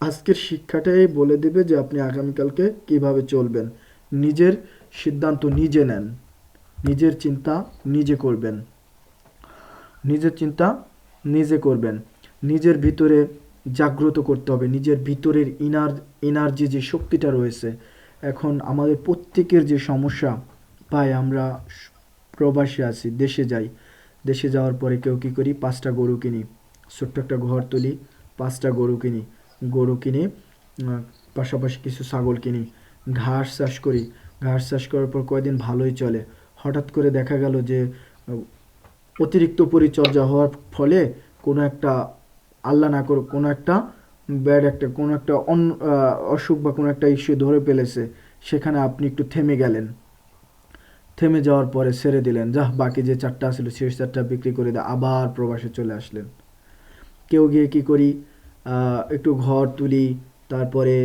আজকের শিক্ষাটাই বলে দেবে যে আপনি আগামীকালকে কিভাবে চলবেন। নিজের সিদ্ধান্ত নিজে নেন, নিজের চিন্তা নিজে করবেন, নিজের চিন্তা নিজে করবেন। নিজের ভিতরে জাগ্রত করতে হবে, নিজের ভিতরের এনার্জি যে শক্তিটা রয়েছে। এখন আমাদের প্রত্যেকের যে সমস্যা পাই আমরা, প্রবাসী আছি, দেশে যাই, দেশে যাওয়ার পরে কেউ কী করি, 5টা গরু কিনি, ছোট্ট একটা ঘর তুলি, 5টা গরু কিনি, গরু কিনে পাশাপাশি কিছু ছাগল কিনি, ঘাস চাষ করি, ঘাস চাষ করার পর কয়দিন ভালোই চলে। হঠাৎ করে দেখা গেল যে অতিরিক্ত পরিচর্যা হওয়ার ফলে কোনো একটা, আল্লাহ না করুক, কোনো একটা কোনো একটা অসুখ বা কোনো একটা ইস্যু ধরে ফেলেছে, সেখানে আপনি একটু থেমে গেলেন। থেমে যাওয়ার পরে ছেড়ে দিলেন, যাহ বাকি যে 4টা ছিল শেষ 4টা বিক্রি করে দিয়ে আবার প্রবাসে চলে আসলেন। কেউ গিয়ে কি করি, একটু ঘর তুলি, তারপরে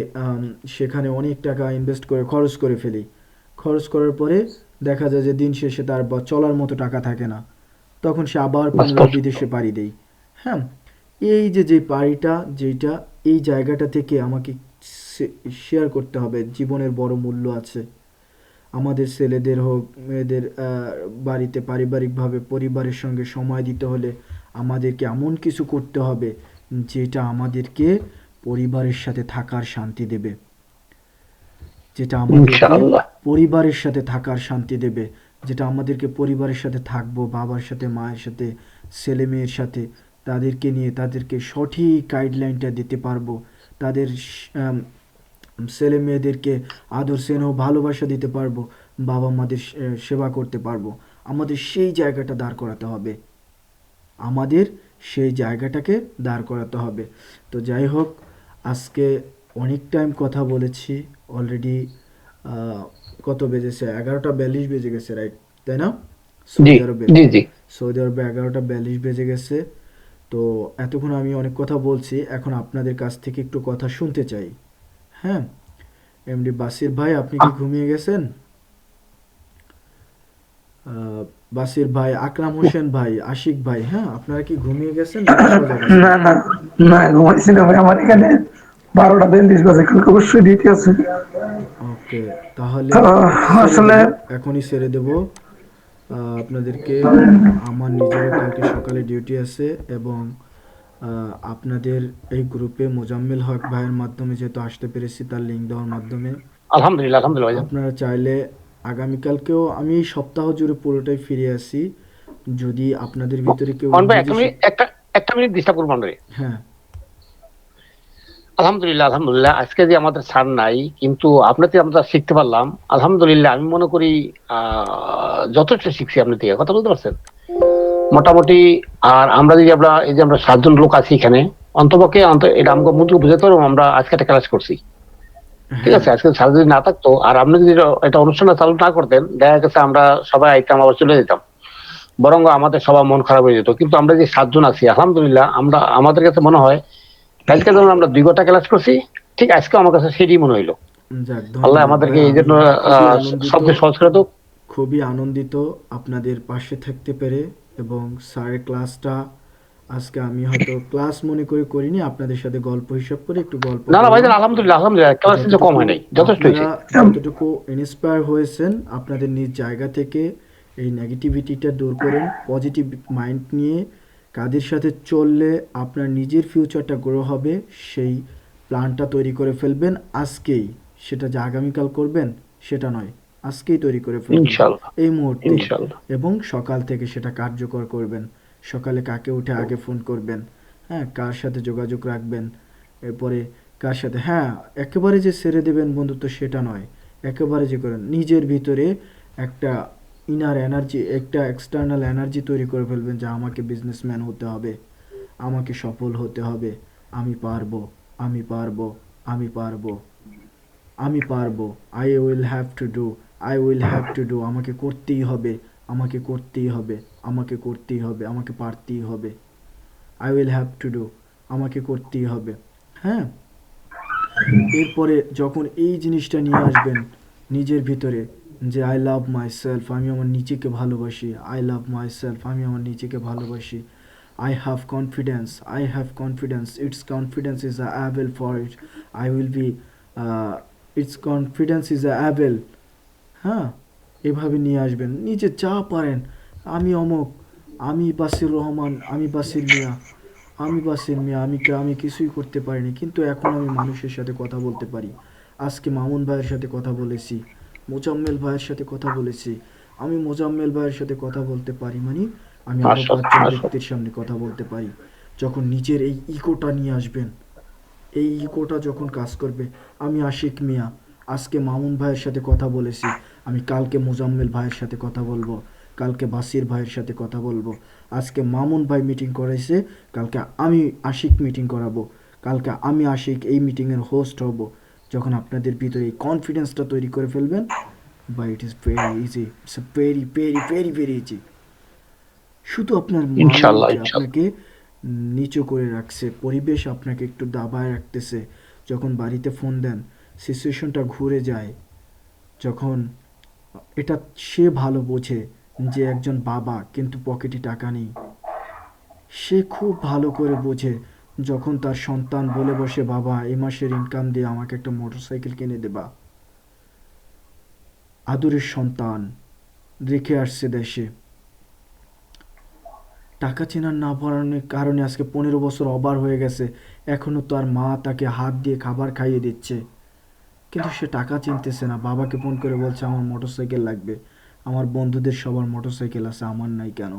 সেখানে অনেক টাকা ইনভেস্ট করে খরচ করে ফেলি। খরচ করার পরে দেখা যায় যে দিন শেষে তার চলার মতো টাকা থাকে না, তখন সে আবার পুনরায় বাস্তব। বিদেশে পাড়ি দেয়। হ্যাঁ, এই যে পাড়িটা যেটা, এই জায়গাটা থেকে আমাকে শেয়ার করতে হবে, জীবনের বড় মূল্য আছে। আমাদের ছেলেদের হোক মেয়েদের বাড়িতে পারিবারিকভাবে পরিবারের সঙ্গে সময় দিতে হলে আমাদেরকে এমন কিছু করতে হবে যেটা আমাদেরকে পরিবারের সাথে থাকার শান্তি দেবে, যেটা আমাদেরকে ইনশাআল্লাহ। পরিবারের সাথে থাকার শান্তি দেবে, যেটা আমাদেরকে পরিবারের সাথে থাকবো, বাবার সাথে, মায়ের সাথে, ছেলে মেয়ের সাথে, তাদেরকে নিয়ে তাদেরকে সঠিক গাইডলাইনটা দিতে পারবো, তাদের ছেলে মেয়েদেরকে আদর স্নেহ ভালোবাসা দিতে পারবো, বাবা মাদের সেবা করতে পারবো। আমাদের সেই জায়গাটা দাঁড় করাতে হবে, আমাদের সেই জায়গাটাকে দাঁড় করাতে হবে। তো যাই হোক, আজকে অনেক টাইম কথা বলেছি অলরেডি। কত বেজেছে, 11টা 42 বেজে গেছে, রাইট? তাই না? জি সৌদি আরবে, জি জি। সৌদি আরবে 11টা 42 বেজে গেছে। তো এতক্ষণ আমি অনেক কথা বলছি, এখন আপনাদের কাছ থেকে একটু কথা শুনতে চাই। হ্যাঁ, এমডি বাসির ভাই, আপনি কি ঘুমিয়ে গেছেন? বাসির ভাই, আকরাম হোসেন ভাই, আশিক ভাই, হ্যাঁ, আপনারা কি ঘুমিয়ে গেছেন নাকি সজাগ আছেন? না না না, ঘুমাইছি না ভাই, আমার এখানে 12টা 42 বাজে, কালকে অবশ্যই ডিউটি আছে। ওকে, তাহলে তো ছেড়ে আসলে দেব, এখনই ছেড়ে দেব আপনাদেরকে। আমার নিজেরও কালকে সকালে ডিউটি আছে, এবং আপনাদের এই গ্রুপে মোজাম্মেল হক ভাইয়ের মাধ্যমে যেহেতু আসতে পেরেছি, তার লিঙ্ক দেওয়ার মাধ্যমে আলহামদুলিল্লাহ, আলহামদুলিল্লাহ ভাইজান। আপনারা চাইলে আগামীকালকেও আমি এই সপ্তাহ জুড়ে পুরোটাই ফিরে আসি। যদি আপনাদের ভিতরে কেউ মান ভাই, ইংরেজি একটা মিনিট ডিস্টার্ব করবো মান ভাই। হ্যাঁ, আলহামদুলিল্লাহ, আলহামদুলিল্লাহ, আজকে যে আমাদের ছাড় নাই, কিন্তু আপনার থেকে আমরা শিখতে পারলাম, আলহামদুলিল্লাহ। আমি মনে করি যথেষ্ট শিখছি আপনার থেকে, কথা বলতে পারছেন মোটামুটি। আর আমরা যদি আমরা এই যে আমরা 7 জন লোক আছি এখানে, অন্তপক্ষে এটা আমাকে মন্ত্র বুঝাতে পারবো আমরা আজকে একটা ক্লাস করছি। ঠিক হ্যাঁ, আছে, আজকে স্যার যদি না থাকতো আর আপনি যদি এটা অনুষ্ঠানটা চালু না করতেন, দেখা গেছে আমরা সবাই আইতাম, আবার চলে যেতাম, বরং আমাদের সবার মন খারাপ হয়ে যেত। কিন্তু আমরা যে 7 জন আছি, আলহামদুলিল্লাহ, আমরা আমাদের কাছে মনে হয় কালকে যেমন আমরা 2 ঘন্টা ক্লাস করছি, ঠিক আজকে আমার কাছে সেটাই মনে হইলো। যাক, আল্লাহ ধন্যবাদ ভাই। আমাদেরকে এই আমি জন্য খুবই আনন্দিত, সবকে সহজ করে দাও। খুবই আনন্দিত আপনাদের পাশে থাকতে পেরে। এবং স্যারের ক্লাসটা আজকে আমি হয়তো ক্লাস মনে করে করিনি, আপনাদের সাথে গল্প হিসাব করে একটু গল্প না না করলাম। ভাইজান, আলহামদুলিল্লাহ, আলহামদুলিল্লাহ, ক্লাস কিন্তু কম যতটুকু হয় নাই, যথেষ্ট হয়েছে। আপনারা যতটুকু ইন্সপায়ার হয়েছেন, আপনাদের নিজ জায়গা থেকে এই নেগেটিভিটিটা দূর করেন, পজিটিভ মাইন্ড নিয়ে কাদের সাথে চললে আপনার নিজের ফিউচারটা গ্রো হবে, সেই প্ল্যানটা তৈরি করে ফেলবেন আজকেই। সেটা যে আগামীকাল করবেন সেটা নয়, আজকেই তৈরি করে ফেলবেন, ইনশাল্লাহ, এই মুহূর্তেই। ইনশাল্লাহ। এবং সকাল থেকে সেটা কার্যকর করবেন। সকালে কাকে উঠে আগে ফোন করবেন, হ্যাঁ, কার সাথে যোগাযোগ রাখবেন, এরপরে কার সাথে, হ্যাঁ, একেবারে যে ছেড়ে দেবেন বন্ধুত্ব সেটা নয়, একেবারে যে করেন নিজের ভিতরে একটা ইনার এনার্জি, একটা এক্সটার্নাল এনার্জি তৈরি করে ফেলবেন যে আমাকে বিজনেসম্যান হতে হবে, আমাকে সফল হতে হবে, আমি পারবো, আমি পারবো, আমি পারবো, আমি পারবো, I will have to do, I will have to do, আমাকে করতেই হবে, আমাকে করতেই হবে, আমাকে করতেই হবে, আমাকে পারতেই হবে, I will have to do, আমাকে করতেই হবে। হ্যাঁ, এরপরে যখন এই জিনিসটা নিয়ে আসবেন নিজের ভিতরে, যে আই লাভ মাই সেলফ, আমি আমার নিজেকে ভালোবাসি, আই লাভ মাই সেলফ, আমি আমার নিজেকে ভালোবাসি, I have confidence, I have confidence, it's confidence is a avail for it, I will be, it's confidence is a avail. হ্যাঁ, এভাবে নিয়ে আসবেন নিজে যা পারেন। আমি অমক, আমি বাসির রহমান, আমি বাসির মিয়া, আমি বাসির মিয়া, আমি কিছুই করতে পারিনি, কিন্তু এখন আমি মানুষের সাথে কথা বলতে পারি। আজকে মামুন ভাইয়ের সাথে কথা বলেছি, মোজাম্মেল ভাইয়ের সাথে কথা বলেছি। আমি মোজাম্মেল ভাইয়ের সাথে কথা বলতে পারি মানে আমি আরও মাশাআল্লাহ, 5 জন মাশাআল্লাহ। ব্যক্তির সামনে কথা বলতে পারি। যখন নিজের এই ইগোটা নিয়ে আসবেন, এই ইগোটা যখন কাজ করবে, আমি আশিক মিয়া আজকে মামুন ভাইয়ের সাথে কথা বলেছি, আমি কালকে মোজাম্মেল ভাইয়ের সাথে কথা বলবো, কালকে বাসির ভাইয়ের সাথে কথা বলবো। আজকে মামুন ভাই মিটিং করেছে, কালকে আমি আশিক মিটিং করাবো, কালকে আমি আশিক এই মিটিংয়ের হোস্ট হব। যখন আপনাদের ভিতরে এই কনফিডেন্সটা তৈরি করে ফেলবেন, বা it is very easy, it's very very very very easy. শুধু আপনার ইনশাআল্লাহ, মাইন্ডকে ইনশাআল্লাহ। আপনাকে নিচু করে রাখছে, পরিবেশ আপনাকে একটু দাবায় রাখতেছে। যখন বাড়িতে ফোন দেন, সিচুয়েশনটা ঘুরে যায়, যখন এটা সে ভালো বোঝে যে একজন বাবা কিন্তু পকেটে টাকা নেই, সে খুব ভালো করে বোঝে যখন তার সন্তান বলে বসে, বাবা এই মাসের ইনকাম দিয়ে আমাকে একটা মোটরসাইকেল কিনে দেবা। আদরের সন্তান রেখে আসছে দেশে, টাকা চেনার না পারানোর কারণে আজকে 15 বছর অবার হয়ে গেছে, এখনও তার মা তাকে হাত দিয়ে খাবার খাইয়ে দিচ্ছে, কিন্তু সে টাকা চিনতেছে না। বাবাকে ফোন করে বলছে আমার মোটরসাইকেল লাগবে, আমার বন্ধুদের সবার মোটরসাইকেল আছে, আমার নাই কেন?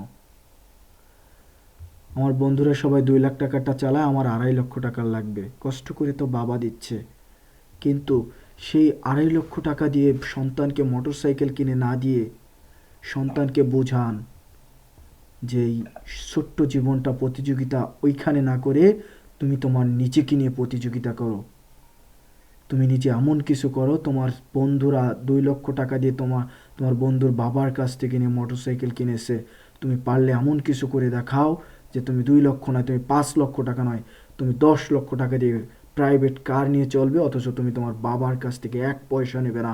আমার বন্ধুরা সবাই 2 লাখ টাকাটা চালায়, আমার 2.5 লক্ষ টাকার লাগবে। কষ্ট করে তো বাবা দিচ্ছে, কিন্তু সেই 2.5 লক্ষ টাকা দিয়ে সন্তানকে মোটরসাইকেল কিনে না দিয়ে সন্তানকে বোঝান যে এই ছোট্ট জীবনটা প্রতিযোগিতা ওইখানে না করে তুমি তোমার নিজেকে নিয়ে প্রতিযোগিতা করো। তুমি নিজে এমন কিছু করো, তোমার বন্ধুরা 2 লক্ষ টাকা দিয়ে তোমার বন্ধুর বাবার কাছ থেকে নিয়ে মোটরসাইকেল কিনেছে, তুমি পারলে এমন কিছু করে দেখাও যে তুমি 2 লক্ষ নয়, তুমি 5 লক্ষ টাকা নয়, তুমি 10 লক্ষ টাকা দিয়ে প্রাইভেট কার নিয়ে চলবে, অথচ তুমি তোমার বাবার কাছ থেকে 1 পয়সা নেবে না,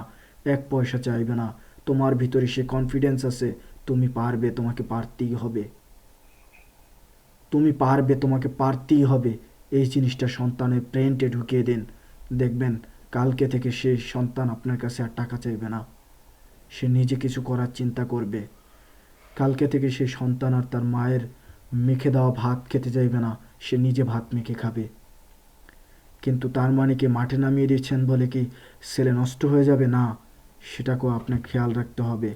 1 পয়সা চাইবে না। তোমার ভিতরে সে কনফিডেন্স আছে, তুমি পারবে, তোমাকে পারতেই হবে, তুমি পারবে, তোমাকে পারতেই হবে। এই জিনিসটা সন্তানের ব্রেনটে ঢুকিয়ে দিন, দেখবেন কালকে থেকে সেই সন্তান আপনার কাছে আর টাকা চাইবে না, সে নিজে কিছু করার চিন্তা করবে। কালকে থেকে সেই সন্তান আর তার মায়ের মেখে দেওয়া ভাত খেতে চাইবে না, সে নিজে ভাত মেখে খাবে। কিন্তু তার মানে কি মাঠে নামিয়ে দিচ্ছেন বলে কি ছেলে নষ্ট হয়ে যাবে? না, সেটাকেও আপনার খেয়াল রাখতে হবে।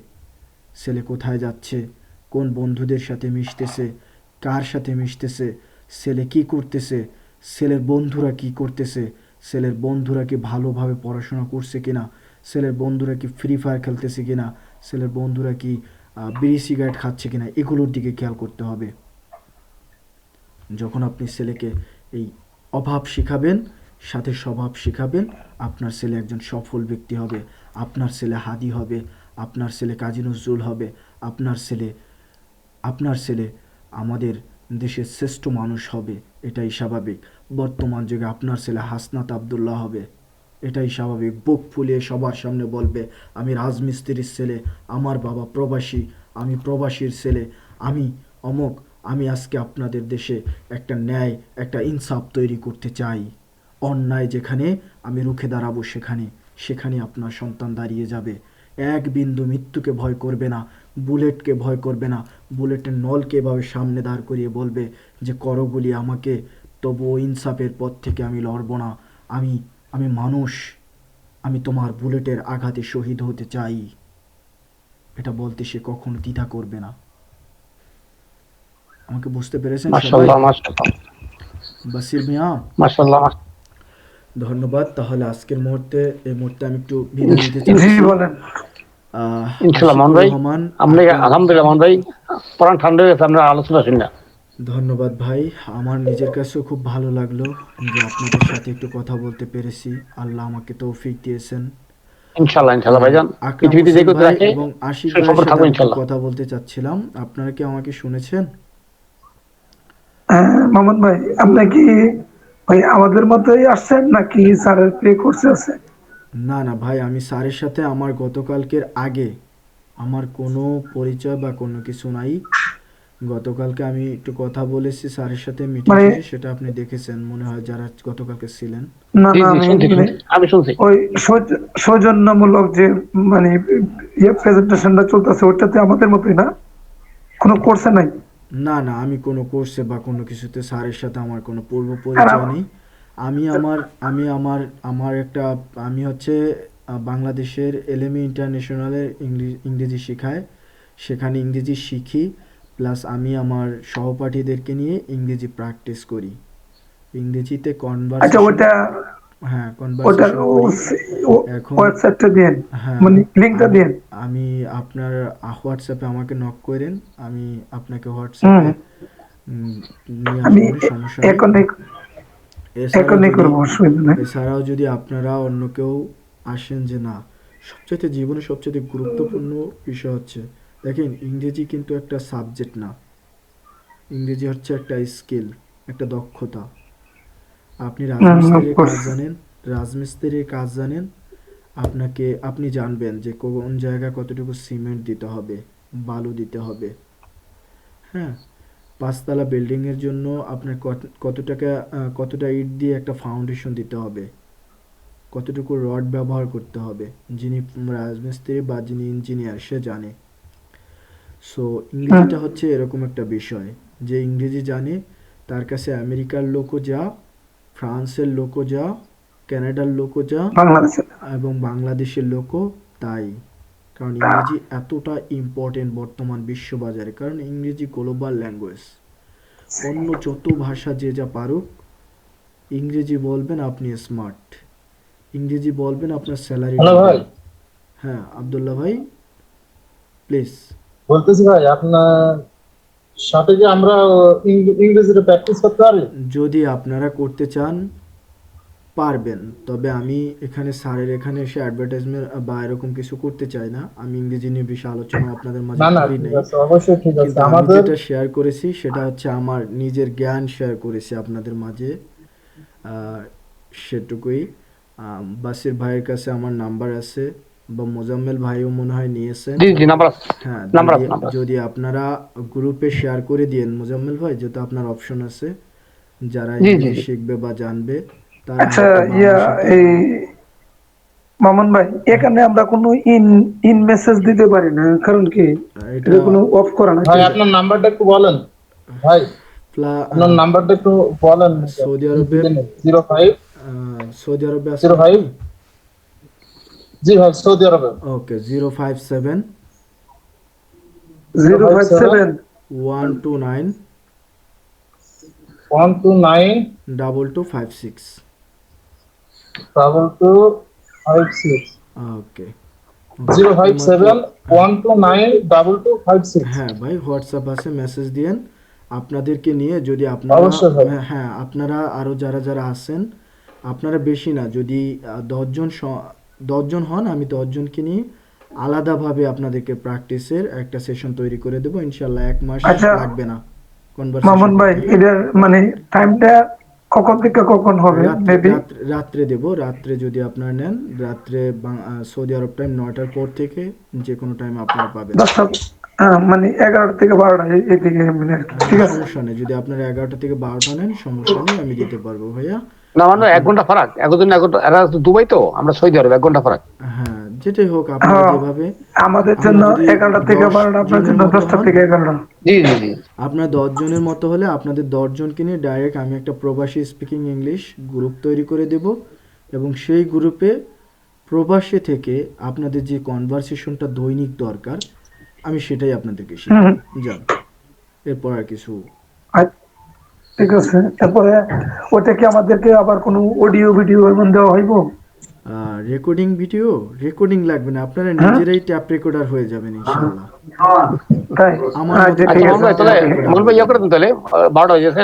ছেলে কোথায় যাচ্ছে, কোন বন্ধুদের সাথে মিশতেছে, কার সাথে মিশতেছে, ছেলে কি করতেছে, ছেলের বন্ধুরা কি করতেছে, ছেলের বন্ধুরা কি ভালোভাবে পড়াশোনা করছে কিনা, ছেলের বন্ধুরা কি ফ্রি ফায়ার খেলতেছে কিনা, ছেলের বন্ধুরা কি বিড়ি সিগারেট খাচ্ছে কিনা, এগুলোর দিকে খেয়াল করতে হবে। যখন আপনি ছেলেকে এই অভাব শেখাবেন, সাথে স্বভাব শেখাবেন, আপনার ছেলে একজন সফল ব্যক্তি হবে, আপনার ছেলে হাদি হবে, আপনার ছেলে কাজী নজরুল হবে, আপনার ছেলে আপনার ছেলে আমাদের দেশের শ্রেষ্ঠ মানুষ হবে, এটাই স্বাভাবিক। বর্তমান যুগে আপনার ছেলে হাসনাত আবদুল্লাহ হবে, এটাই স্বাভাবিক। বুক ফুলিয়ে সবার সামনে বলবে, আমি রাজমিস্ত্রির ছেলে, আমার বাবা প্রবাসী, আমি প্রবাসীর ছেলে, আমি অমক, আমি আজকে আপনাদের দেশে একটা ন্যায়, একটা ইনসাফ তৈরি করতে চাই। অন্যায় যেখানে আমি রুখে দাঁড়াবো, সেখানে সেখানে আপনার সন্তান দাঁড়িয়ে যাবে। এক বিন্দু মৃত্যুকে ভয় করবে না, বুলেটকে ভয় করবে না। বুলেটের নলকে এভাবে সামনে দাঁড় করিয়ে বলবে যে করো গুলি আমাকে, তবুও ইনসাফের পথ থেকে আমি লড়ব না। আমি আমি মানুষ, আমি তোমার বুলেটের আঘাতে শহীদ হতে চাই। এটা বলতে সে কখনো দ্বিধা করবে না। আমাকে বুঝতে পেরেছেন সবাই? মাশাআল্লাহ, মাশাআল্লাহ, বাসির মিয়া, মাশাআল্লাহ। ধন্যবাদ। তাহলে আজকের এই মুহূর্তে আমি একটু বিদায় নিতে জি চাচ্ছি। বলেন। ইনশাআল্লাহ মান আশিকুর ভাই, রহমান, আমরা আপনার আলহামদুলিল্লাহ মান ভাই, পরান ঠান্ডা হয়ে গেছে আমরা আলোচনা শুনি না। ধন্যবাদ ভাই। আমার নিজের কাছেও খুব ভালো লাগলো যে আপনাদের সাথে একটু কথা বলতে পেরেছি। আল্লাহ আমাকে তৌফিক দিয়েছেন। ইনশাআল্লাহ, ইনশাআল্লাহ ভাইজান, আকরাম পৃথিবীতে যে হোসেন কেউ ভাই রাখে এবং আশিক সে ভাইয়ের সফল সাথে থাকবে আমি একটু ইনশাআল্লাহ। কথা বলতে চাচ্ছিলাম। আপনারা কি আমাকে শুনেছেন? মোহাম্মদ ভাই, আপনি কি ওই আমাদের মতোই আসছেন নাকি স্যারের প্লে কোর্সে আছে? না না ভাই, আমি স্যারের সাথে আমার গতকালকের আগে আমার কোনো পরিচয় বা কোনো কিছু নাই। গতকালকে আমি একটু কথা বলেছি স্যারের সাথে মিটিং মানে শেষে, সেটা আপনি দেখেছেন মনে হয় যারা গতকালকে ছিলেন। না জি না, জি, আমি শুনছি মানে শুনছি, আমি শুনছি। ওই সৌজন্যমূলক যে মানে প্রেজেন্টেশনটা চলতেছে ওইটাতে আমাদের মতোই না, কোনো কোর্সে নাই। না না, আমি কোনো কোর্সে বা কোনো কিছুতে স্যারের সাথে আমার কোনো পূর্ব আর পরিচয় নেই। আমি আমার আমি আমার আমার একটা আমি হচ্ছে বাংলাদেশের এলএমই ইন্টারন্যাশনালের ইংরেজি শেখায়, সেখানে ইংরেজি শিখি, প্লাস আমি আমার সহপাঠীদেরকে নিয়ে ইংরেজি প্র্যাকটিস করি, ইংরেজিতে আচ্ছা, কনভারসেশন। ওটা হ্যাঁ, ওটা কনভারসেশন করি এখন। ওয়েবসাইটটা দিন, হ্যাঁ, মানে লিঙ্কটা আমি দিন। আমি আপনার হোয়াটসঅ্যাপে আমাকে নক করেন, আমি আপনাকে হুম, হোয়াটসঅ্যাপে নিয়ে আমি আসবো, সমস্যা নেই। এখনই এছাড়াও এখনই যদি করবো, অসুবিধা নেই। এছাড়াও যদি আপনারা অন্য কেউ আসেন যে না, সবচেয়ে জীবনে সবচেয়ে গুরুত্বপূর্ণ বিষয় হচ্ছে, দেখেন ইংরেজি কিন্তু একটা সাবজেক্ট না, ইংরেজি হচ্ছে একটা স্কিল, একটা দক্ষতা। আপনি রাজমিস্ত্রির কাজ অফকোর্স। জানেন, রাজমিস্ত্রির কাজ জানেন, আপনি জানবেন যে কোন জায়গায় কতটুকু সিমেন্ট দিতে হবে, বালু দিতে হবে। হ্যাঁ, পাঁচতলা বিল্ডিং এর জন্য আপনার কতটা ইট দিয়ে একটা ফাউন্ডেশন দিতে হবে, কতটুকু রড ব্যবহার করতে হবে, যিনি রাজমিস্ত্রি বা যিনি ইঞ্জিনিয়ার সে জানে। সো ইংরেজিটা হচ্ছে এরকম একটা বিষয়, যে ইংরেজি জানে তার কাছে আমেরিকার লোকও যা, ফ্রান্সের লোকও যা, কানাডার লোকও যা, বাংলাদেশে। এবং বাংলাদেশের লোকও তাই। কারণ ইংরেজি এতটা ইম্পর্টেন্ট বর্তমান বিশ্ববাজারে, কারণ ইংরেজি গ্লোবাল ল্যাঙ্গুয়েজ। অন্য যত ভাষা যে যা পারুক, ইংরেজি বলবেন আপনি স্মার্ট, ইংরেজি বলবেন আপনার স্যালারি হ্যালো ডাবল। ভাই, হ্যাঁ আবদুল্লাহ ভাই, প্লিজ। বলতেছি ভাই আপনার সাথে কি আমরা ইংরেজিতে প্র্যাকটিস করতে পারি? যদি আপনারা করতে চান পারবেন, তবে আমি এখানে স্যারের এখানে এসে অ্যাডভার্টাইজমেন্ট বা এরকম কিছু করতে চাই না, আমি ইংরেজি নিয়ে বেশি আলোচনা আপনাদের মাঝে না না, করি ঠিক নাই। আছে, অবশ্যই ঠিক আছে। কিন্তু আমি আমাদের যেটা শেয়ার করেছি সেটা হচ্ছে আমার নিজের জ্ঞান শেয়ার করেছি আপনাদের মাঝে, আহ, সেটুকুই। বাসির ভাইয়ের কাছে আমার নাম্বার আছে, বা মোজাম্মেল ভাইও মনে হয় নিয়েছেন। জি জি, নাম্বার আছে, হ্যাঁ, নাম্বার যদি আছে, নাম্বার আছে। যদি আপনারা গ্রুপে শেয়ার করে দিয়েন মোজাম্মেল ভাই, যেহেতু আপনার অপশন আছে, যারা জি জি ইংরেজি জি। শিখবে বা জানবে তারা আচ্ছা, হয়তো বা ইয়া আমার সাথে। এই মামুন ভাই, এখানে আমরা কোনো ইন ইন মেসেজ দিতে পারি না, কারণ কি এটা এটা কোনো অফ করা ভাই নাকি? আপনার নাম্বারটা একটু বলেন। ভাই আপনার নাম্বারটা একটু বলেন। সৌদি আরবে, 05 সৌদি আরবে আছেন 05, আপনি? জি ভাই, সৌদি আরবে। ওকে, 057 057 057 129 129 2256। 2256। ওকে, 057 129 2256। হ্যাঁ ভাই, হোয়াটসঅ্যাপ আছে, মেসেজ দিয়েন। আপনাদেরকে নিয়ে যদি আপনারা, অবশ্যই ভাই। হ্যাঁ আপনারা আরও যারা যারা আছেন, আপনারা বেশি না, যদি 10জন হন, আমি 10জনকে নিয়ে আলাদাভাবে আপনাদেরকে প্র্যাকটিসের একটা সেশন তৈরি করে দেবো, ইনশাল্লাহ 1 মাস আচ্ছা লাগবে না মামুন কনভারসেশন ভাই, করতে। হ্যাঁ, এটার মানে টাইমটা কখন থেকে কখন হবে রাত্রে মেবি? রাত্রে রাত্রে দেবো, রাত্রে যদি আপনারা নেন, রাত্রে সৌদি আরব টাইম 9টার পর থেকে যে কোনো টাইম আপনারা পাবেন। 10টা, মানে 11টা থেকে 12টা এদিকে মানে আর কি। ঠিক আছে। সমস্যা নেই, যদি আপনারা 11টা থেকে 12টা নেন সমস্যা নেই, আমি দিতে পারবো ভাইয়া। না মানে এক আপনার, ঘন্টা ফারাক, একদিন এক ঘন্টা, এরা তো দুবাই, তো আমরা সৌদি আরব, 1 ঘন্টা ফারাক। হ্যাঁ যেটাই হোক আপনারা হ্যাঁ, যেভাবে, আমাদের আমরা জন্য যদি 11টা থেকে দশ 12টা, আপনার জনের জন্য মতো 10টা হন, থেকে 11টা। জি জি জি। আপনার 10 জনের মতো হলে আপনাদের 10জনকে নিয়ে ডাইরেক্ট আমি একটা প্রবাসী স্পিকিং ইংলিশ গ্রুপ তৈরি করে দেব, এবং সেই গ্রুপে প্রবাসী থেকে আপনাদের যে কনভারসেশনটা দৈনিক দরকার, আমি সেটাই আপনাদেরকে হুম, শেখাবো। যান, এরপর আর কিছু। আচ্ছা, ঠিক আছে। তারপরে ওটা কি আমাদেরকে আবার কোনো অডিও ভিডিও এমন দেওয়া হইব? রেকর্ডিং ভিডিও, রেকর্ডিং লাগবে না, আপনারা হ্যাঁ, নিজেরাই ট্যাপ রেকর্ডার হয়ে যাবেন ইনশাল্লাহ। তাই? আমার মতো আচ্ছা, আচ্ছা ঠিক মোহন আছে। ভাই, তাহলে ট্যাপ রেকর্ডার মোহন ভাই হয়ে ইয়ে করে যাবেন। দিন তাহলে, 12টা হয়ে গেছে,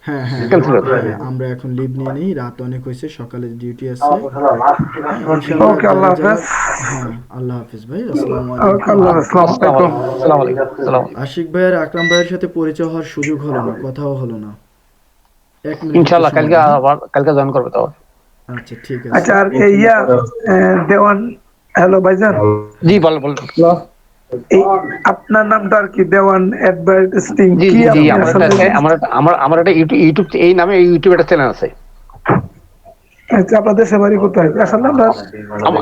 হ্যাঁ হ্যাঁ ক্যান্সেল করে দিন। হ্যাঁ, আমরা এখন লিভ নিয়ে নেই, রাত অনেক হয়েছে, সকালে ডিউটি আছে। হ্যাঁ ইনশাল্লাহ, ওকে, আল্লাহ যারা যারা, হাফেজ। হ্যাঁ আল্লাহ হাফিজ ভাই, আসসালামু ওকে, আলাইকুম আল্লাহ হাফেজ, রহমতুল্লাহ। আসসালামু আসসালামু আলাইকুম। আলাইকুম, আসসালামু আলাইকুম, আসসালামু আলাইকুম। আশিক ভাইয়ের আকরাম ভাইয়ের সাথে পরিচয় হওয়ার সুযোগ হলো না, কথাও হলো না। মিনিট ইনশাআল্লাহ একটু সময় কালকে দিন। আবার কালকে জয়েন করবে তো। আচ্ছা ঠিক আচ্ছা আছে। আর ইয়া দেওয়ান, হ্যালো ভাইজান, জি বল বল। এই আপনার নামটা আর কি দেওয়ান অ্যাডভার্টাইজিং জি কি জি জি আপনি আমার আসলে? একটা আমার একটা ইউটিউব এই নামে ইউটিউব একটা চ্যানেল আছে। আচ্ছা আপনার দেশের বাড়ি কোথায়? আসলে আমরা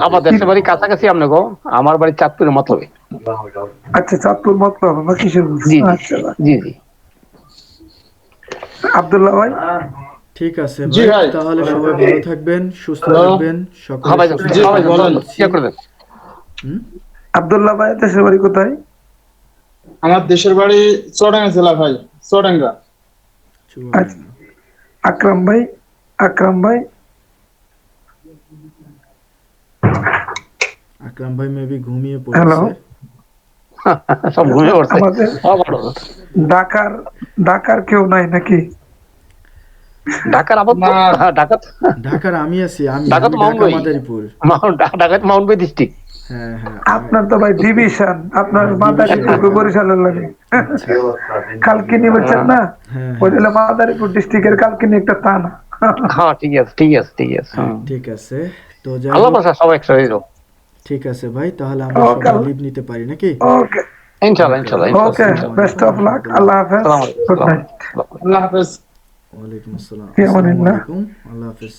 আমার দেশের বাড়ি কাছাকাছি আপনি গো, আমার বাড়ি চাঁদপুরের মতলবে। আচ্ছা চাঁদপুর মতলব বা কিসের জি জি আচ্ছা জি জি। আব্দুল্লাহ ভাই, ঠিক আছে জি ভাই, ভাই। তাহলে সবাই ভালো থাকবেন, সুস্থ হ্যালো। থাকবেন, সকলে হ্যাঁ ভাই সুস্থ জি ভাই, কামনা বলেন। করছি। ইয়ে করে দেন। হুম? আব্দুল্লাহ ভাই দেশের বাড়ি কোথায়? আমার দেশের বাড়ি চুয়াডাঙ্গা জেলা ভাই, চুয়াডাঙ্গা। আচ্ছা আকরাম ভাই, আকরাম ভাই আকরাম ভাই মেবি ঘুমিয়ে হ্যালো, পড়েছে। সব ঘুমিয়ে পড়ছে। আমাদের ঢাকার ঢাকার কেউ নাই নাকি? ঢাকার আপাতত না। ঢাকা ঢাকার আমি আছি, আমি ঢাকা তো আমি মাউন্ট ঢাকা বাই। মাদারীপুর। ঢাকা তো মাউন্ট বাই ডিস্ট্রিক্ট। হ্যাঁ হ্যাঁ আপনার তো ভাই ডিভিশন, আপনার হ্যাঁ, মাদারীপুর division। বরিশালের লাগে। আচ্ছা। কালকিনি বলছেন না, হ্যাঁ ওই হ্যাঁ হলো মাদারীপুর ডিস্ট্রিক্টের কালকিনি একটা থানা। হ্যাঁ ঠিক আছে ঠিক আছে ঠিক আছে। হ্যাঁ, ঠিক আছে। তো যাই আল্লাহ হোক, পাশা সব একসাথে যাও। ঠিক আছে ভাই, তাহলে আমরা ওকে সবাই লিভ নিতে পারি নাকি? ওকে ইনশাআল্লাহ ইনশাআল্লাহ ওকে, ইনশাআল্লাহ। বেস্ট অফ লাক, আল্লাহ হাফেজ, আসসালামু আলাইকুম। Good night. আল্লাহ হাফেজ। ওয়ালাইকুম আসসালাম, ফি আসসালামু আমানিল্লাহ। আলাইকুম, আল্লাহ হাফেজ।